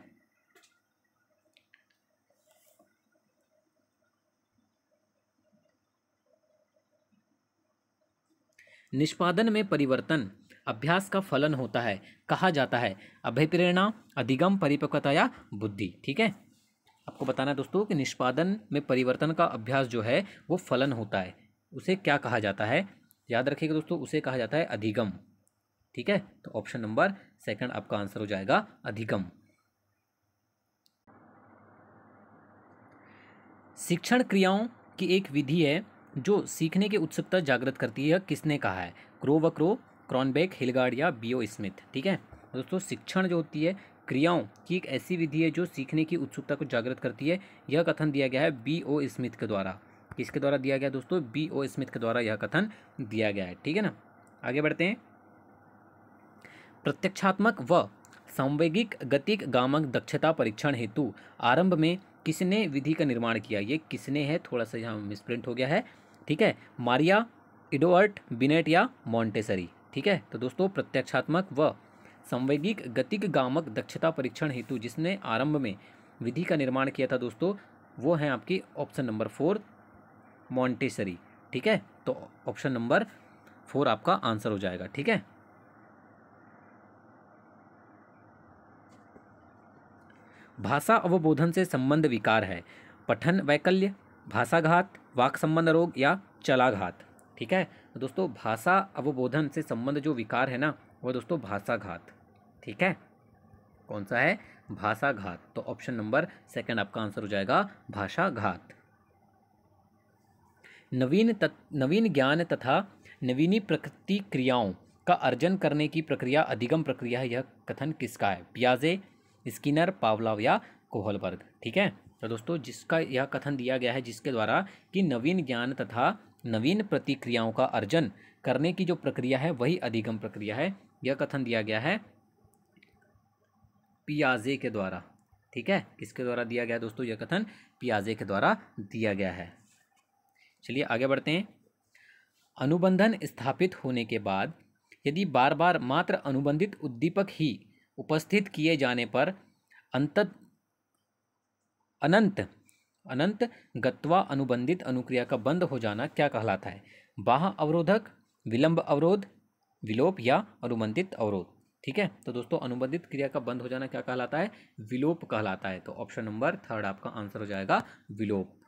निष्पादन में परिवर्तन अभ्यास का फलन होता है, कहा जाता है अभिप्रेरणा, अधिगम, परिपक्वता या बुद्धि? ठीक है, आपको बताना है दोस्तों कि निष्पादन में परिवर्तन का अभ्यास जो है वो फलन होता है, उसे क्या कहा जाता है? याद रखिएगा दोस्तों, उसे कहा जाता है अधिगम। ठीक है, तो ऑप्शन नंबर सेकंड आपका आंसर हो जाएगा अधिगम। शिक्षण क्रियाओं की एक विधि है जो सीखने की उत्सुकता जागृत करती है, किसने कहा है? क्रो व क्रो, क्रॉनबेक, हिलगार्ड या बीओ स्मिथ? ठीक है, दोस्तों शिक्षण जो होती है क्रियाओं की एक ऐसी विधि है जो सीखने की उत्सुकता को जागृत करती है, यह कथन दिया गया है बीओ स्मिथ के द्वारा। किसके द्वारा दिया गया दोस्तों? बीओ स्मिथ के द्वारा यह कथन दिया गया है। ठीक है ना, आगे बढ़ते हैं। प्रत्यक्षात्मक व संवेगिक गतिक गामक दक्षता परीक्षण हेतु आरंभ में किसने विधि का निर्माण किया? ये किसने है, थोड़ा सा यहाँ मिसप्रिंट हो गया है। ठीक है, मारिया, इडोअर्ट, बिनेट या मॉन्टेसरी? ठीक है, तो दोस्तों प्रत्यक्षात्मक व संवेगिक गतिक गामक दक्षता परीक्षण हेतु जिसने आरंभ में विधि का निर्माण किया था दोस्तों, वो है आपकी ऑप्शन नंबर 4 मॉन्टेसरी। ठीक है, तो ऑप्शन नंबर 4 आपका आंसर हो जाएगा। ठीक है, भाषा अवबोधन से संबंध विकार है, पठन वैकल्य, भाषाघात, वाक संबंध रोग या चलाघात। ठीक है, तो दोस्तों भाषा अवबोधन से संबंध जो विकार है ना, वो दोस्तों भाषाघात। ठीक है, कौन सा है? भाषाघात। तो ऑप्शन नंबर 2 आपका आंसर हो जाएगा भाषाघात। नवीन ज्ञान तथा नवीनी प्रकृति क्रियाओं का अर्जन करने की प्रक्रिया अधिगम प्रक्रिया है, यह कथन किसका है? पियाजे, स्किनर, पावलोव या कोहलबर्ग। ठीक है, तो दोस्तों जिसका यह कथन दिया गया है, जिसके द्वारा कि नवीन ज्ञान तथा नवीन प्रतिक्रियाओं का अर्जन करने की जो प्रक्रिया है वही अधिगम प्रक्रिया है, यह कथन दिया गया है पियाजे के द्वारा। ठीक है, किसके द्वारा दिया गया दोस्तों? यह कथन पियाजे के द्वारा दिया गया है। चलिए आगे बढ़ते हैं। अनुबंधन स्थापित होने के बाद यदि बार बार मात्र अनुबंधित उद्दीपक ही उपस्थित किए जाने पर अनंत गत्वा अनुबंधित अनुक्रिया का बंद हो जाना क्या कहलाता है? बाह्य अवरोधक, विलंब अवरोध, विलोप या अनुबंधित अवरोध। ठीक है, तो दोस्तों अनुबंधित क्रिया का बंद हो जाना क्या कहलाता है? विलोप कहलाता है। तो ऑप्शन नंबर 3 आपका आंसर हो जाएगा विलोप।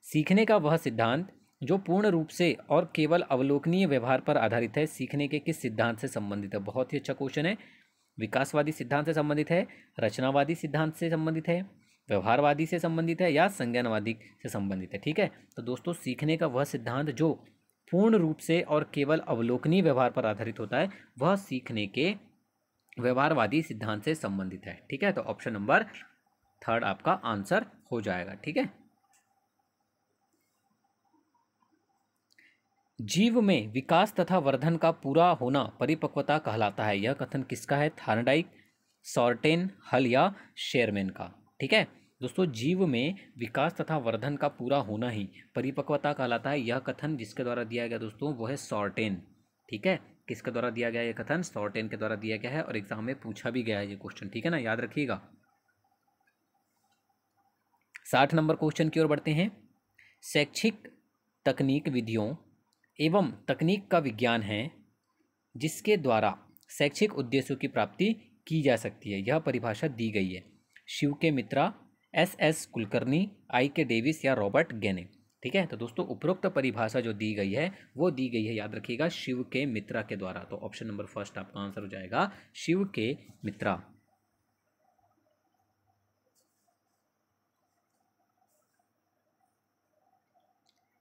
सीखने का वह सिद्धांत जो पूर्ण रूप से और केवल अवलोकनीय व्यवहार पर आधारित है, सीखने के किस सिद्धांत से संबंधित है? बहुत ही अच्छा क्वेश्चन है। विकासवादी सिद्धांत से संबंधित है, रचनावादी सिद्धांत से संबंधित है, व्यवहारवादी से संबंधित है या संज्ञानवादी से संबंधित है? ठीक है, तो दोस्तों सीखने का वह सिद्धांत जो पूर्ण रूप से और केवल अवलोकनीय व्यवहार पर आधारित होता है, वह सीखने के व्यवहारवादी सिद्धांत से संबंधित है। ठीक है, तो ऑप्शन नंबर 3 आपका आंसर हो जाएगा। ठीक है, जीव में विकास तथा वर्धन का पूरा होना परिपक्वता कहलाता है, यह कथन किसका है? थार्नडाइक, सॉर्टेन, हल या शेरमैन का। ठीक है दोस्तों, जीव में विकास तथा वर्धन का पूरा होना ही परिपक्वता कहलाता है, यह कथन जिसके द्वारा दिया गया दोस्तों वो है सॉर्टेन। ठीक है, किसके द्वारा दिया गया? यह कथन सॉर्टेन के द्वारा दिया गया है और एग्जाम में पूछा भी गया है ये क्वेश्चन। ठीक है ना, याद रखिएगा। 60 नंबर क्वेश्चन की ओर बढ़ते हैं। शैक्षिक तकनीक विधियों एवं तकनीक का विज्ञान है जिसके द्वारा शैक्षिक उद्देश्यों की प्राप्ति की जा सकती है, यह परिभाषा दी गई है। शिव के मित्रा, एस कुलकर्णी, आई के डेविस या रॉबर्ट गेने। ठीक है, तो दोस्तों उपरोक्त परिभाषा जो दी गई है वो दी गई है, याद रखिएगा, शिव के मित्रा के द्वारा। तो ऑप्शन नंबर 1 आपका आंसर हो जाएगा शिव के मित्रा।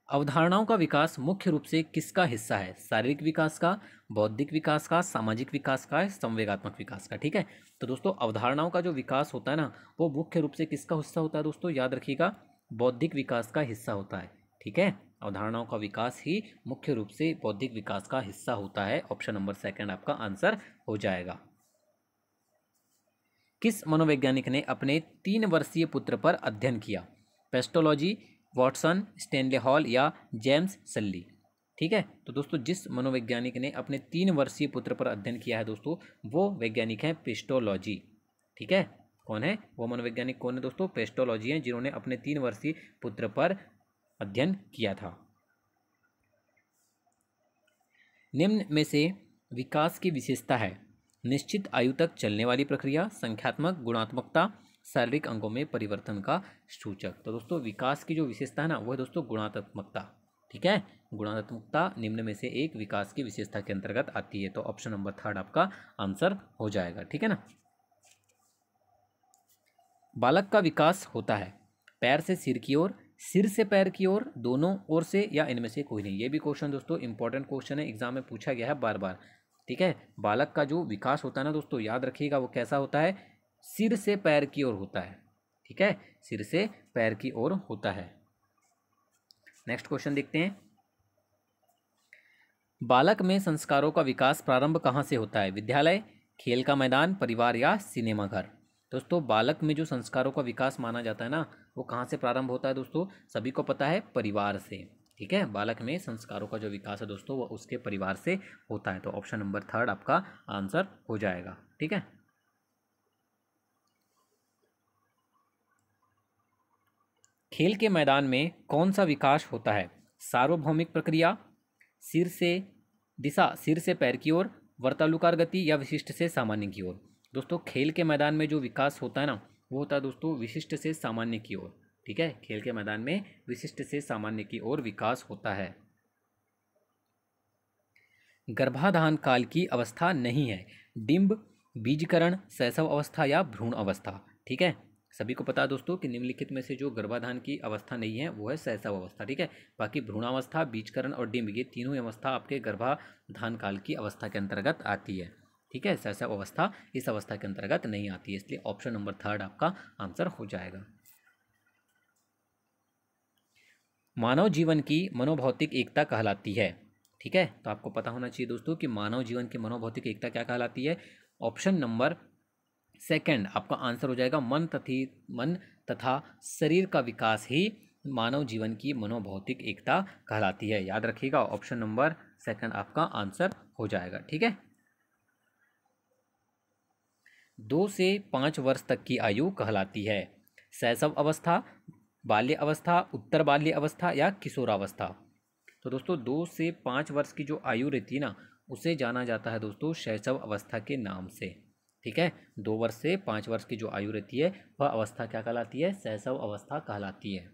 अवधारणाओं का विकास मुख्य रूप से किसका हिस्सा है? शारीरिक विकास का, बौद्धिक विकास का, सामाजिक विकास का, संवेगात्मक विकास का। ठीक है, तो दोस्तों अवधारणाओं का जो विकास होता है ना, वो मुख्य रूप से किसका हिस्सा होता है दोस्तों? याद रखिएगा, बौद्धिक विकास का हिस्सा होता है। ठीक है, अवधारणाओं का विकास ही मुख्य रूप से बौद्धिक विकास का हिस्सा होता है। ऑप्शन नंबर 2 आपका आंसर हो जाएगा। किस मनोवैज्ञानिक ने अपने 3 वर्षीय पुत्र पर अध्ययन किया? पेस्टोलॉजी, वॉटसन, स्टैनले हॉल या जेम्स सल्ली। ठीक है, तो दोस्तों जिस मनोवैज्ञानिक ने अपने 3 वर्षीय पुत्र पर अध्ययन किया है दोस्तों, वो वैज्ञानिक है पेस्टोलॉजी। ठीक है, कौन है वो मनोवैज्ञानिक? कौन है दोस्तों? पेस्टोलॉजी हैं, जिन्होंने अपने 3 वर्षीय पुत्र पर अध्ययन किया था। निम्न में से विकास की विशेषता है? निश्चित आयु तक चलने वाली प्रक्रिया, संख्यात्मक, गुणात्मकता, शारीरिक अंगों में परिवर्तन का सूचक। तो दोस्तों विकास की जो विशेषता है ना, वो है दोस्तों गुणात्मकता। ठीक है, गुणात्मकता निम्न में से एक विकास की विशेषता के अंतर्गत आती है। तो ऑप्शन नंबर 3 आपका आंसर हो जाएगा। ठीक है ना। बालक का विकास होता है पैर से सिर की ओर, सिर से पैर की ओर, दोनों ओर से या इनमें से कोई नहीं। ये भी क्वेश्चन दोस्तों इंपॉर्टेंट क्वेश्चन है, एग्जाम में पूछा गया है बार बार। ठीक है, बालक का जो विकास होता है ना दोस्तों, याद रखिएगा वो कैसा होता है? सिर से पैर की ओर होता है। ठीक है, सिर से पैर की ओर होता है। नेक्स्ट क्वेश्चन देखते हैं। बालक में संस्कारों का विकास प्रारंभ कहाँ से होता है? विद्यालय, खेल का मैदान, परिवार या सिनेमा घर। दोस्तों बालक में जो संस्कारों का विकास माना जाता है ना, वो कहाँ से प्रारंभ होता है दोस्तों? सभी को पता है, परिवार से। ठीक है, बालक में संस्कारों का जो विकास है दोस्तों, वो उसके परिवार से होता है। तो ऑप्शन नंबर 3 आपका आंसर हो जाएगा। ठीक है, खेल के मैदान में कौन सा विकास होता है? सार्वभौमिक प्रक्रिया, सिर से दिशा, सिर से पैर की ओर, वर्तालुकार गति या विशिष्ट से सामान्य की ओर? दोस्तों खेल के मैदान में जो विकास होता है ना, वो होता है दोस्तों विशिष्ट से सामान्य की ओर। ठीक है, खेल के मैदान में विशिष्ट से सामान्य की ओर विकास होता है। गर्भाधान काल की अवस्था नहीं है, डिंब, बीजकरण, शैशव अवस्था या भ्रूण अवस्था? ठीक है, सभी को पता है दोस्तों कि निम्नलिखित में से जो गर्भाधान की अवस्था नहीं है वो है शैशव अवस्था। ठीक है, बाकी भ्रूणावस्था, बीजकरण और डिंब ये तीनों ही अवस्था आपके गर्भाधान काल की अवस्था के अंतर्गत आती है। ठीक है, शैशव अवस्था इस अवस्था के अंतर्गत नहीं आती है, इसलिए ऑप्शन नंबर 3 आपका आंसर हो जाएगा। मानव जीवन की मनोभौतिक एकता कहलाती है। ठीक है, तो आपको पता होना चाहिए दोस्तों कि मानव जीवन की मनोभौतिक एकता क्या कहलाती है। ऑप्शन नंबर 2 आपका आंसर हो जाएगा। मन तथा शरीर का विकास ही मानव जीवन की मनोभौतिक एकता कहलाती है। याद रखिएगा, ऑप्शन नंबर 2 आपका आंसर हो जाएगा। ठीक है, 2 से 5 वर्ष तक की आयु कहलाती है। शैशव अवस्था, बाल्य अवस्था, उत्तर बाल्य अवस्था या किशोरावस्था? तो दोस्तों 2 से 5 वर्ष की जो आयु रहती है ना, उसे जाना जाता है दोस्तों शैशव अवस्था के नाम से। ठीक है, 2 वर्ष से 5 वर्ष की जो आयु रहती है वह अवस्था क्या कहलाती है? शैशव अवस्था कहलाती है।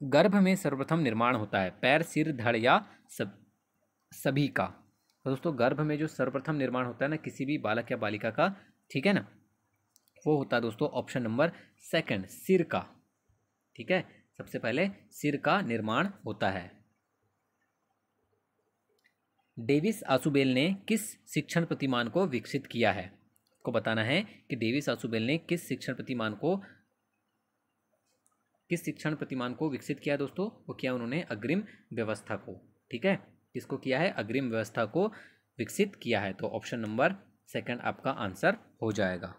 गर्भ में सर्वप्रथम निर्माण होता है, पैर, सिर, धड़ या सभी का? तो दोस्तों गर्भ में जो सर्वप्रथम निर्माण होता है ना किसी भी बालक या बालिका का, ठीक है ना, वो होता है दोस्तों ऑप्शन नंबर 2 सिर का। ठीक है, सबसे पहले सिर का निर्माण होता है। डेविस आसुबेल ने किस शिक्षण प्रतिमान को विकसित किया है? आपको बताना है कि डेविस आसुबेल ने किस शिक्षण प्रतिमान को विकसित किया दोस्तों। वो किया उन्होंने अग्रिम व्यवस्था को। ठीक है, किसको किया है? अग्रिम व्यवस्था को विकसित किया है। तो ऑप्शन नंबर 2 आपका आंसर हो जाएगा।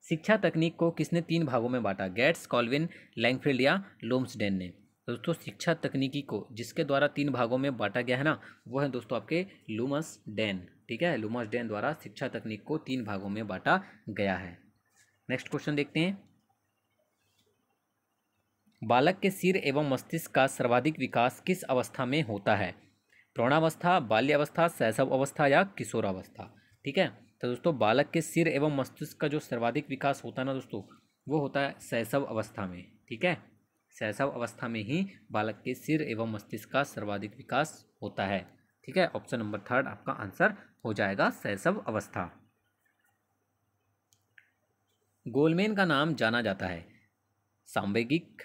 शिक्षा तकनीक को किसने 3 भागों में बांटा? गेट्स, कॉल्विन, लैंगफील्ड या लुम्सडेन ने? दोस्तों शिक्षा तकनीकी को जिसके द्वारा 3 भागों में बांटा गया है ना, वो है दोस्तों आपके लुम्सडेन। ठीक है, लुम्सडेन द्वारा शिक्षा तकनीक को 3 भागों में बांटा गया है। नेक्स्ट क्वेश्चन देखते हैं। बालक के सिर एवं मस्तिष्क का सर्वाधिक विकास किस अवस्था में होता है? प्रौढ़ावस्था, बाल्यावस्था, शैशव अवस्था या किशोरावस्था? ठीक है, तो दोस्तों बालक के सिर एवं मस्तिष्क का जो सर्वाधिक विकास होता है ना दोस्तों, वो होता है शैशव अवस्था में। ठीक है, शैशव अवस्था में ही बालक के सिर एवं मस्तिष्क का सर्वाधिक विकास होता है। ठीक है, ऑप्शन नंबर 3 आपका आंसर हो जाएगा, शैशव अवस्था। गोलमेन का नाम जाना जाता है सांवेगिक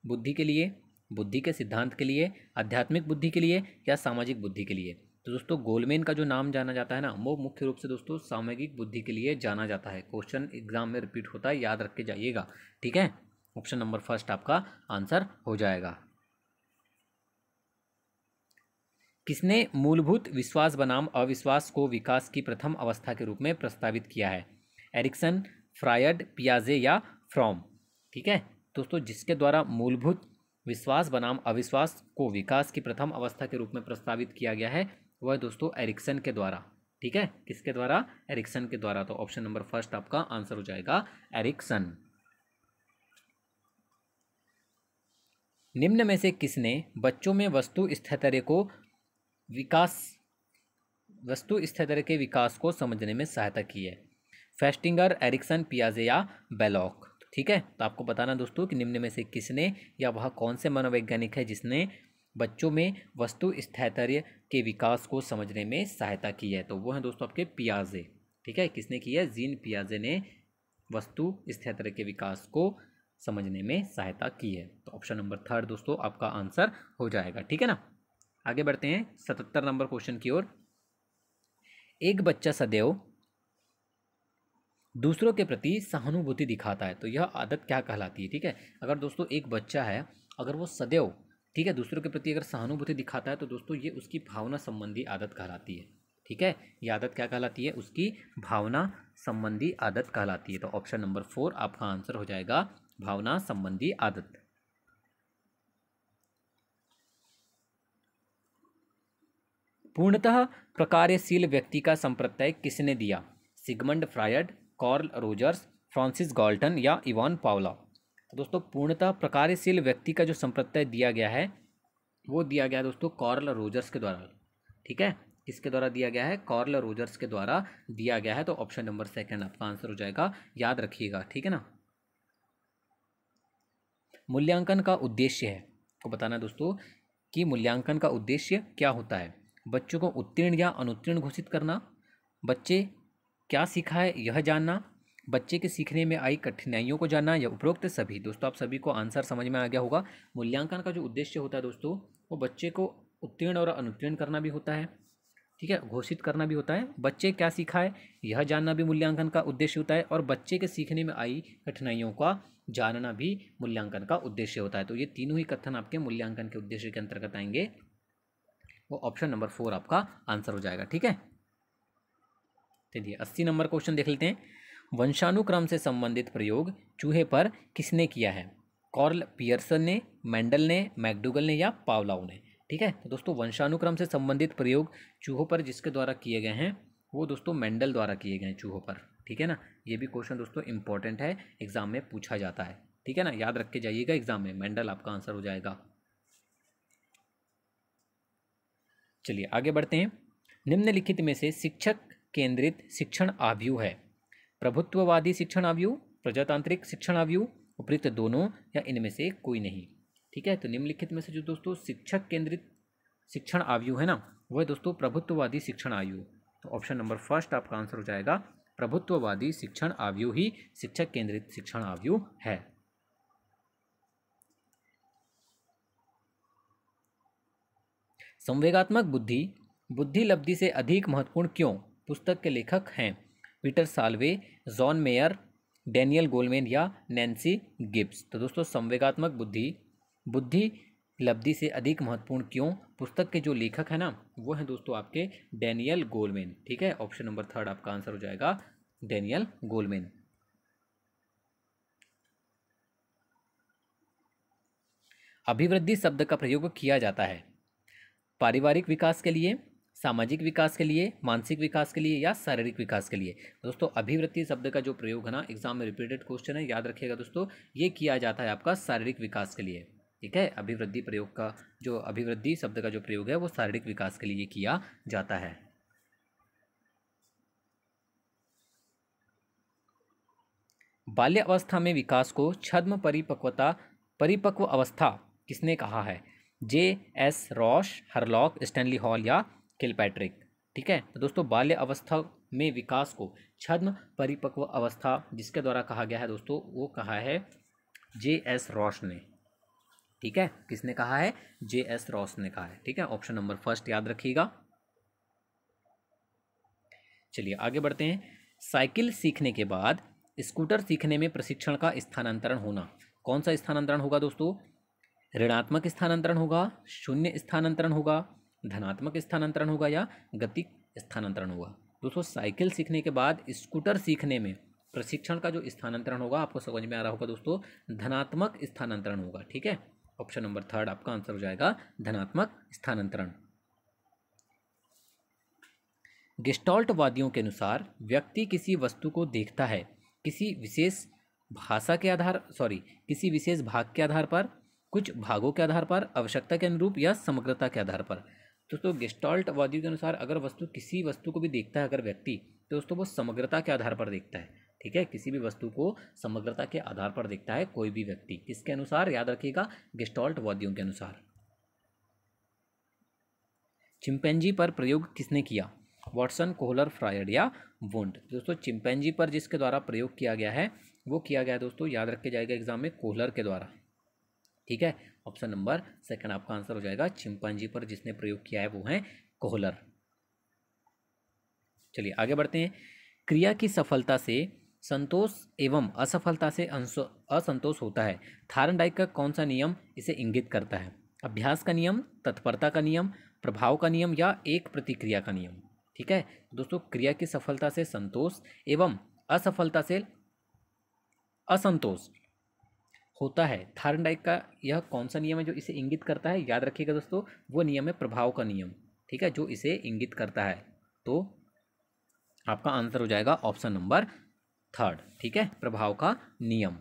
बुद्धि के लिए, बुद्धि के सिद्धांत के लिए, आध्यात्मिक बुद्धि के लिए या सामाजिक बुद्धि के लिए? तो दोस्तों गोलमेन का जो नाम जाना जाता है ना, वो मुख्य रूप से दोस्तों सामाजिक बुद्धि के लिए जाना जाता है। क्वेश्चन एग्जाम में रिपीट होता है, याद रख के जाइएगा। ठीक है, ऑप्शन नंबर 1 आपका आंसर हो जाएगा। किसने मूलभूत विश्वास बनाम अविश्वास को विकास की प्रथम अवस्था के रूप में प्रस्तावित किया है? एरिक्सन, फ्रायड, पियाजे या फ्रॉम? ठीक है दोस्तों, जिसके द्वारा मूलभूत विश्वास बनाम अविश्वास को विकास की प्रथम अवस्था के रूप में प्रस्तावित किया गया है, वह दोस्तों एरिक्सन के द्वारा। ठीक है, किसके द्वारा? एरिक्सन के द्वारा। तो ऑप्शन नंबर 1 आपका आंसर हो जाएगा, एरिक्सन। निम्न में से किसने बच्चों में वस्तु स्थित्यर्थ के विकास को समझने में सहायता की है? फेस्टिंगर, एरिक्सन, पियाजे या बेलॉक? ठीक है, तो आपको बताना दोस्तों कि निम्न में से किसने या वह कौन से मनोवैज्ञानिक है जिसने बच्चों में वस्तु स्थित्यर्थ के विकास को समझने में सहायता की है? तो वो है दोस्तों आपके पियाजे। ठीक है, किसने की है? जीन पियाजे ने वस्तु स्थित्यर्थ के विकास को समझने में सहायता की है। तो ऑप्शन नंबर 3 दोस्तों आपका आंसर हो जाएगा। ठीक है ना, आगे बढ़ते हैं 77 नंबर क्वेश्चन की ओर। एक बच्चा सदैव दूसरों के प्रति सहानुभूति दिखाता है, तो यह आदत क्या कहलाती है? ठीक है, अगर दोस्तों एक बच्चा है, अगर वो सदैव, ठीक है, दूसरों के प्रति अगर सहानुभूति दिखाता है तो दोस्तों ये उसकी भावना संबंधी आदत कहलाती है। ठीक है, ये आदत क्या कहलाती है? उसकी भावना संबंधी आदत कहलाती है। तो ऑप्शन नंबर 4 आपका आंसर हो जाएगा, भावना संबंधी आदत। पूर्णतः प्रकार्यशील व्यक्ति का संप्रत्यय किसने दिया? Sigmund Freud, Carl Rogers, Francis Galton या इवान पावला। तो दोस्तों पूर्णतः प्रकार्यशील व्यक्ति का जो संप्रत्यय दिया गया है वो दिया गया दोस्तों कार्ल रोजर्स के द्वारा। ठीक है, किसके द्वारा दिया गया है? कार्ल रोजर्स के द्वारा दिया गया है। तो ऑप्शन नंबर सेकंड आपका आंसर हो जाएगा, याद रखिएगा। ठीक है ना। मूल्यांकन का उद्देश्य है, को बताना है दोस्तों कि मूल्यांकन का उद्देश्य क्या होता है। बच्चों को उत्तीर्ण या अनुत्तीर्ण घोषित करना, बच्चे क्या सीखा है यह जानना, बच्चे के सीखने में आई कठिनाइयों को जानना, या उपरोक्त सभी। दोस्तों आप सभी को आंसर समझ में आ गया होगा। मूल्यांकन का जो उद्देश्य होता है दोस्तों, वो बच्चे को उत्तीर्ण और अनुत्तीर्ण करना भी होता है। ठीक है, घोषित करना भी होता है। बच्चे क्या सीखा है यह जानना भी मूल्यांकन का उद्देश्य होता है, और बच्चे के सीखने में आई कठिनाइयों का जानना भी मूल्यांकन का उद्देश्य होता है। तो ये तीनों ही कथन आपके मूल्यांकन के उद्देश्य के अंतर्गत आएंगे। वो ऑप्शन नंबर 4 आपका आंसर हो जाएगा। ठीक है, चलिए 80 नंबर क्वेश्चन देख लेते हैं। वंशानुक्रम से संबंधित प्रयोग चूहे पर किसने किया है? कार्ल पियर्सन ने, मेंडल ने, मैकडूगल ने या पावलाव ने। ठीक है, तो दोस्तों वंशानुक्रम से संबंधित प्रयोग चूहों पर जिसके द्वारा किए गए हैं वो दोस्तों मेंडल द्वारा किए गए हैं चूहों पर। ठीक है ना, ये भी क्वेश्चन दोस्तों इंपॉर्टेंट है, एग्जाम में पूछा जाता है। ठीक है ना, याद रख के जाइएगा एग्जाम में, मेंडल आपका आंसर हो जाएगा। चलिए आगे बढ़ते हैं। निम्नलिखित में से शिक्षक केंद्रित शिक्षण आव्यूह है? प्रभुत्ववादी शिक्षण आव्यूह, प्रजातांत्रिक शिक्षण आव्यूह, उपयुक्त दोनों, या इनमें से कोई नहीं। ठीक है, तो निम्नलिखित में से जो दोस्तों शिक्षक केंद्रित शिक्षण आव्यूह है ना, वह दोस्तों प्रभुत्ववादी शिक्षण आव्यूह। तो ऑप्शन नंबर फर्स्ट आपका आंसर हो जाएगा, प्रभुत्ववादी शिक्षण आव्यूह ही शिक्षक केंद्रित शिक्षण आव्यूह है। संवेगात्मक बुद्धि बुद्धि लब्धि से अधिक महत्वपूर्ण क्यों पुस्तक के लेखक हैं? Peter Salve, John mayor, Daniel Goleman या नैन्सी गिब्स। तो दोस्तों संवेगात्मक बुद्धि बुद्धि लब्धि से अधिक महत्वपूर्ण क्यों पुस्तक के जो लेखक हैं ना, वो हैं दोस्तों आपके डैनियल गोलमैन। ठीक है, ऑप्शन नंबर थर्ड आपका आंसर हो जाएगा, डैनियल गोलमैन। अभिवृद्धि शब्द का प्रयोग किया जाता है पारिवारिक विकास के लिए, सामाजिक विकास के लिए, मानसिक विकास के लिए या शारीरिक विकास के लिए। दोस्तों अभिवृद्धि शब्द का जो प्रयोग है ना, एग्जाम में रिपीटेड क्वेश्चन है, याद रखिएगा दोस्तों, ये किया जाता है आपका शारीरिक विकास के लिए। ठीक है, अभिवृद्धि प्रयोग का जो अभिवृद्धि शब्द का जो प्रयोग है वो शारीरिक विकास के लिए किया जाता है। बाल्य अवस्था में विकास को छद्म परिपक्व अवस्था किसने कहा है? J.S. Roche, Hurlock, Stanley hall या किलपैट्रिक। ठीक है, तो दोस्तों बाल्य अवस्था में विकास को छद्म परिपक्व अवस्था जिसके द्वारा कहा गया है दोस्तों, वो कहा है J.S. रॉश ने। ठीक है, किसने कहा है? J.S. रॉश ने कहा है। ठीक है, ऑप्शन नंबर फर्स्ट याद रखिएगा। चलिए आगे बढ़ते हैं। साइकिल सीखने के बाद स्कूटर सीखने में प्रशिक्षण का स्थानांतरण होना, कौन सा स्थानांतरण होगा दोस्तों? ऋणात्मक स्थानांतरण होगा, शून्य स्थानांतरण होगा, धनात्मक स्थानांतरण होगा या गतिक स्थानांतरण होगा? दोस्तों साइकिल सीखने के बाद स्कूटर सीखने में प्रशिक्षण का जो स्थानांतरण होगा, आपको समझ में आ रहा होगा दोस्तों, धनात्मक स्थानांतरण होगा। ठीक है, ऑप्शन नंबर थर्ड आपका आंसर हो जाएगा, धनात्मक स्थानांतरण। गेस्टाल्टवादियों के अनुसार व्यक्ति किसी वस्तु को देखता है किसी विशेष किसी विशेष भाग के आधार पर, कुछ भागों के आधार पर, आवश्यकता के अनुरूप या समग्रता के आधार पर। दोस्तों गेस्टाल्टवादियों के अनुसार अगर किसी वस्तु को भी देखता है अगर व्यक्ति, तो दोस्तों वो समग्रता के आधार पर देखता है। ठीक है, किसी भी वस्तु को समग्रता के आधार पर देखता है कोई भी व्यक्ति, किसके अनुसार? याद रखिएगा, गेस्टाल्टवादियों के अनुसार। चिंपैंजी पर प्रयोग किसने किया? वॉटसन, कोहलर, फ्रायड या वुंड। दोस्तों चिंपैंजी पर जिसके द्वारा प्रयोग किया गया है वो किया गया दोस्तों, याद रख के जाएगा एग्जाम में, कोहलर के द्वारा। ठीक है, ऑप्शन नंबर सेकंड आपका आंसर हो जाएगा, चिंपैंजी पर जिसने प्रयोग किया है वो है कोहलर। चलिए आगे बढ़ते हैं। क्रिया की सफलता से संतोष एवं असफलता से असंतोष होता है, थार्नडाइक का कौन सा नियम इसे इंगित करता है? अभ्यास का नियम, तत्परता का नियम, प्रभाव का नियम या एक प्रतिक्रिया का नियम? ठीक है दोस्तों, क्रिया की सफलता से संतोष एवं असफलता से असंतोष होता है, थार्नडाइक का यह कौन सा नियम है जो इसे इंगित करता है? याद रखिएगा दोस्तों, वो नियम है प्रभाव का नियम। ठीक है, जो इसे इंगित करता है। तो आपका आंसर हो जाएगा ऑप्शन नंबर थर्ड, ठीक है, प्रभाव का नियम।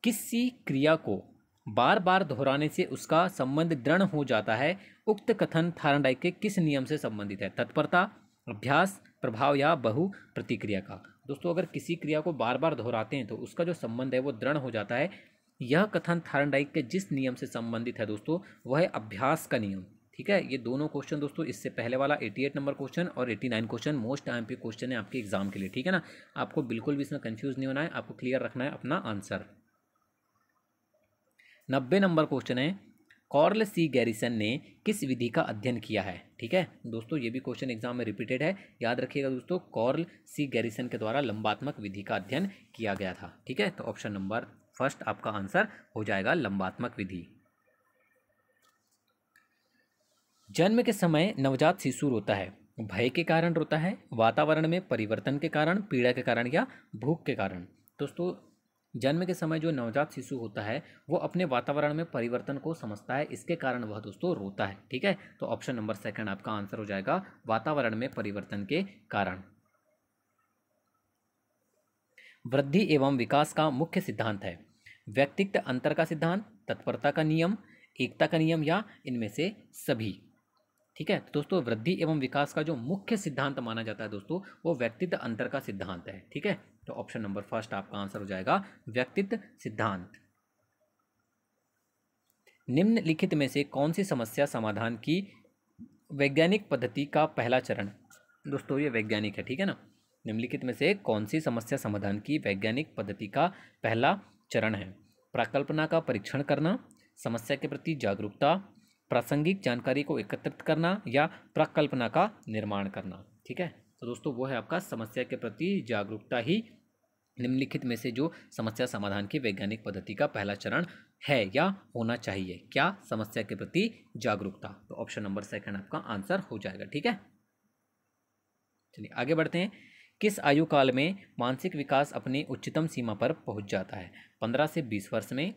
किसी क्रिया को बार बार दोहराने से उसका संबंध दृढ़ हो जाता है, उक्त कथन थार्नडाइक के किस नियम से संबंधित है? तत्परता, अभ्यास, प्रभाव या बहु प्रतिक्रिया का। दोस्तों अगर किसी क्रिया को बार बार दोहराते हैं तो उसका जो संबंध है वो दृढ़ हो जाता है। यह कथन थार्नडाइक के जिस नियम से संबंधित है दोस्तों वह है अभ्यास का नियम। ठीक है, ये दोनों क्वेश्चन दोस्तों, इससे पहले वाला 88 नंबर क्वेश्चन और 89 क्वेश्चन मोस्ट आईएमपी क्वेश्चन है आपके एग्जाम के लिए। ठीक है ना, आपको बिल्कुल भी इसमें कंफ्यूज नहीं होना है, आपको क्लियर रखना है अपना आंसर। 90 नंबर क्वेश्चन है, कॉर्ल सी गैरिसन ने किस विधि का अध्ययन किया है? ठीक है दोस्तों, ये भी क्वेश्चन एग्जाम में रिपीटेड है, याद रखिएगा दोस्तों, कॉर्ल सी गैरिसन के द्वारा लंबात्मक विधि का अध्ययन किया गया था। ठीक है, तो ऑप्शन नंबर फर्स्ट आपका आंसर हो जाएगा लंबात्मक विधि। जन्म के समय नवजात शिशु रोता है, भय के कारण रोता है, वातावरण में परिवर्तन के कारण, पीड़ा के कारण या भूख के कारण? दोस्तों जन्म के समय जो नवजात शिशु होता है वो अपने वातावरण में परिवर्तन को समझता है, इसके कारण वह दोस्तों रोता है। ठीक है, तो ऑप्शन नंबर सेकंड आपका आंसर हो जाएगा वातावरण में परिवर्तन के कारण। वृद्धि एवं विकास का मुख्य सिद्धांत है? व्यक्तित्व अंतर का सिद्धांत, तत्परता का नियम, एकता का नियम या इनमें से सभी? ठीक है, तो दोस्तों वृद्धि एवं विकास का जो मुख्य सिद्धांत माना जाता है दोस्तों वो व्यक्तित्व अंतर का सिद्धांत है। ठीक है, तो ऑप्शन नंबर फर्स्ट आपका आंसर हो जाएगा व्यक्तित्व सिद्धांत। निम्नलिखित में से कौन सी समस्या समाधान की वैज्ञानिक पद्धति का पहला चरण? दोस्तों ये वैज्ञानिक है, ठीक है ना। निम्नलिखित में से कौन सी समस्या समाधान की वैज्ञानिक पद्धति का पहला चरण है? प्रकल्पना का परीक्षण करना, समस्या के प्रति जागरूकता, प्रासंगिक जानकारी को एकत्रित करना या प्रकल्पना का निर्माण करना? ठीक है, तो दोस्तों वो है आपका समस्या के प्रति जागरूकता ही निम्नलिखित में से जो समस्या समाधान की वैज्ञानिक पद्धति का पहला चरण है या होना चाहिए। क्या? समस्या के प्रति जागरूकता। तो ऑप्शन नंबर सेकंड आपका आंसर हो जाएगा। ठीक है, चलिए आगे बढ़ते हैं। किस आयु काल में मानसिक विकास अपनी उच्चतम सीमा पर पहुंच जाता है? 15 से 20 वर्ष में,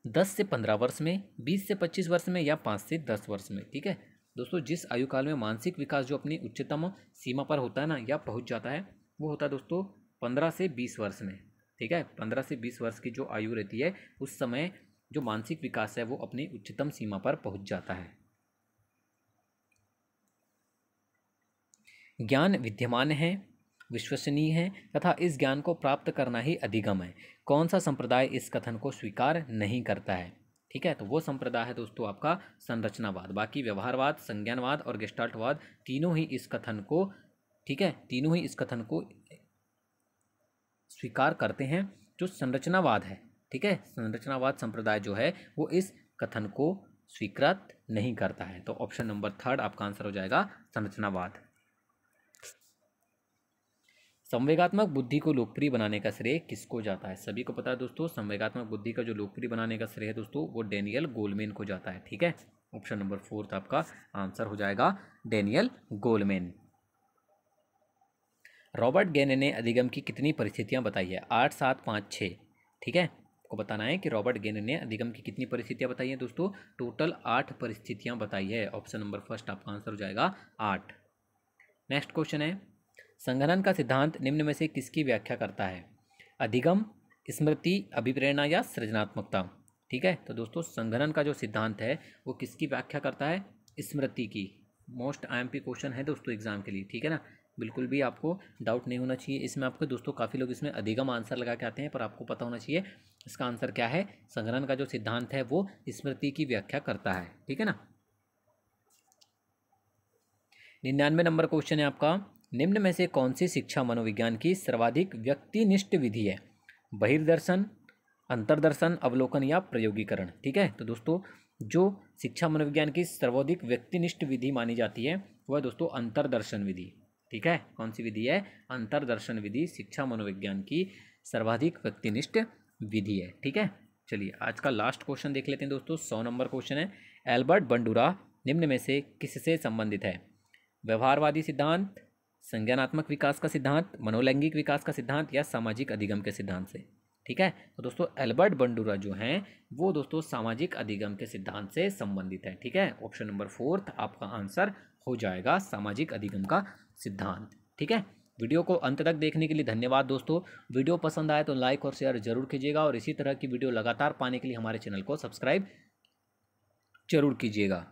10 से 15 वर्ष में, 20 से 25 वर्ष में या 5 से 10 वर्ष में? ठीक है दोस्तों, जिस आयु काल में मानसिक विकास जो अपनी उच्चतम सीमा पर होता है ना या पहुंच जाता है वो होता है दोस्तों 15 से 20 वर्ष में। ठीक है, 15 से 20 वर्ष की जो आयु रहती है उस समय जो मानसिक विकास है वो अपनी उच्चतम सीमा पर पहुंच जाता है। ज्ञान विद्यमान है, विश्वसनीय है तथा इस ज्ञान को प्राप्त करना ही अधिगम है। कौन सा संप्रदाय इस कथन को स्वीकार नहीं करता है? ठीक है, तो वो संप्रदाय है दोस्तों आपका संरचनावाद। बाकी व्यवहारवाद, संज्ञानवाद और गेस्टाल्टवाद तीनों ही इस कथन को, ठीक है, तीनों ही इस कथन को स्वीकार करते हैं। जो संरचनावाद है, ठीक है, संरचनावाद संप्रदाय जो है वो इस कथन को स्वीकृत नहीं करता है। तो ऑप्शन नंबर थर्ड आपका आंसर हो जाएगा संरचनावाद। संवेगात्मक बुद्धि को लोकप्रिय बनाने का श्रेय किसको जाता है? सभी को पता है दोस्तों, संवेगात्मक बुद्धि का जो लोकप्रिय बनाने का श्रेय है दोस्तों वो डेनियल गोलमैन को जाता है। ठीक है, ऑप्शन नंबर फोर्थ आपका आंसर हो जाएगा डेनियल गोलमैन। रॉबर्ट गेने ने अधिगम की कितनी परिस्थितियां बताई है? 8, 7, 5, 6। ठीक है, आपको बताना है कि रॉबर्ट गेने ने अधिगम की कितनी परिस्थितियां बताई हैं दोस्तों? टोटल 8 परिस्थितियां बताई है। ऑप्शन नंबर फर्स्ट आपका आंसर हो जाएगा 8। नेक्स्ट क्वेश्चन है, संघनन का सिद्धांत निम्न में से किसकी व्याख्या करता है? अधिगम, स्मृति, अभिप्रेरणा या सृजनात्मकता? ठीक है, तो दोस्तों संघनन का जो सिद्धांत है वो किसकी व्याख्या करता है? स्मृति की। मोस्ट आईएमपी क्वेश्चन है दोस्तों एग्जाम के लिए। ठीक है ना, बिल्कुल भी आपको डाउट नहीं होना चाहिए इसमें। आपको दोस्तों काफ़ी लोग इसमें अधिगम आंसर लगा के आते हैं, पर आपको पता होना चाहिए इसका आंसर क्या है। संघनन का जो सिद्धांत है वो स्मृति की व्याख्या करता है। ठीक है ना। 99 नंबर क्वेश्चन है आपका, निम्न में से कौन सी शिक्षा मनोविज्ञान की सर्वाधिक व्यक्तिनिष्ठ विधि है? बहिर्दर्शन, अंतर्दर्शन, अवलोकन या प्रयोगीकरण? ठीक है, तो दोस्तों जो शिक्षा मनोविज्ञान की सर्वाधिक व्यक्तिनिष्ठ विधि मानी जाती है वह दोस्तों अंतर्दर्शन विधि। ठीक है, कौन सी विधि है? अंतर्दर्शन विधि शिक्षा मनोविज्ञान की सर्वाधिक व्यक्तिनिष्ठ विधि है। ठीक है, चलिए आज का लास्ट क्वेश्चन देख लेते हैं दोस्तों। 100 नंबर क्वेश्चन है, एल्बर्ट बंडूरा निम्न में से किससे संबंधित है? व्यवहारवादी सिद्धांत, संज्ञानात्मक विकास का सिद्धांत, मनोलैंगिक विकास का सिद्धांत या सामाजिक अधिगम के सिद्धांत से? ठीक है। तो दोस्तों एल्बर्ट बंडूरा जो हैं वो दोस्तों सामाजिक अधिगम के सिद्धांत से संबंधित है। ठीक है, ऑप्शन नंबर 4 आपका आंसर हो जाएगा सामाजिक अधिगम का सिद्धांत। ठीक है, वीडियो को अंत तक देखने के लिए धन्यवाद दोस्तों। वीडियो पसंद आए तो लाइक और शेयर जरूर कीजिएगा और इसी तरह की वीडियो लगातार पाने के लिए हमारे चैनल को सब्सक्राइब जरूर कीजिएगा।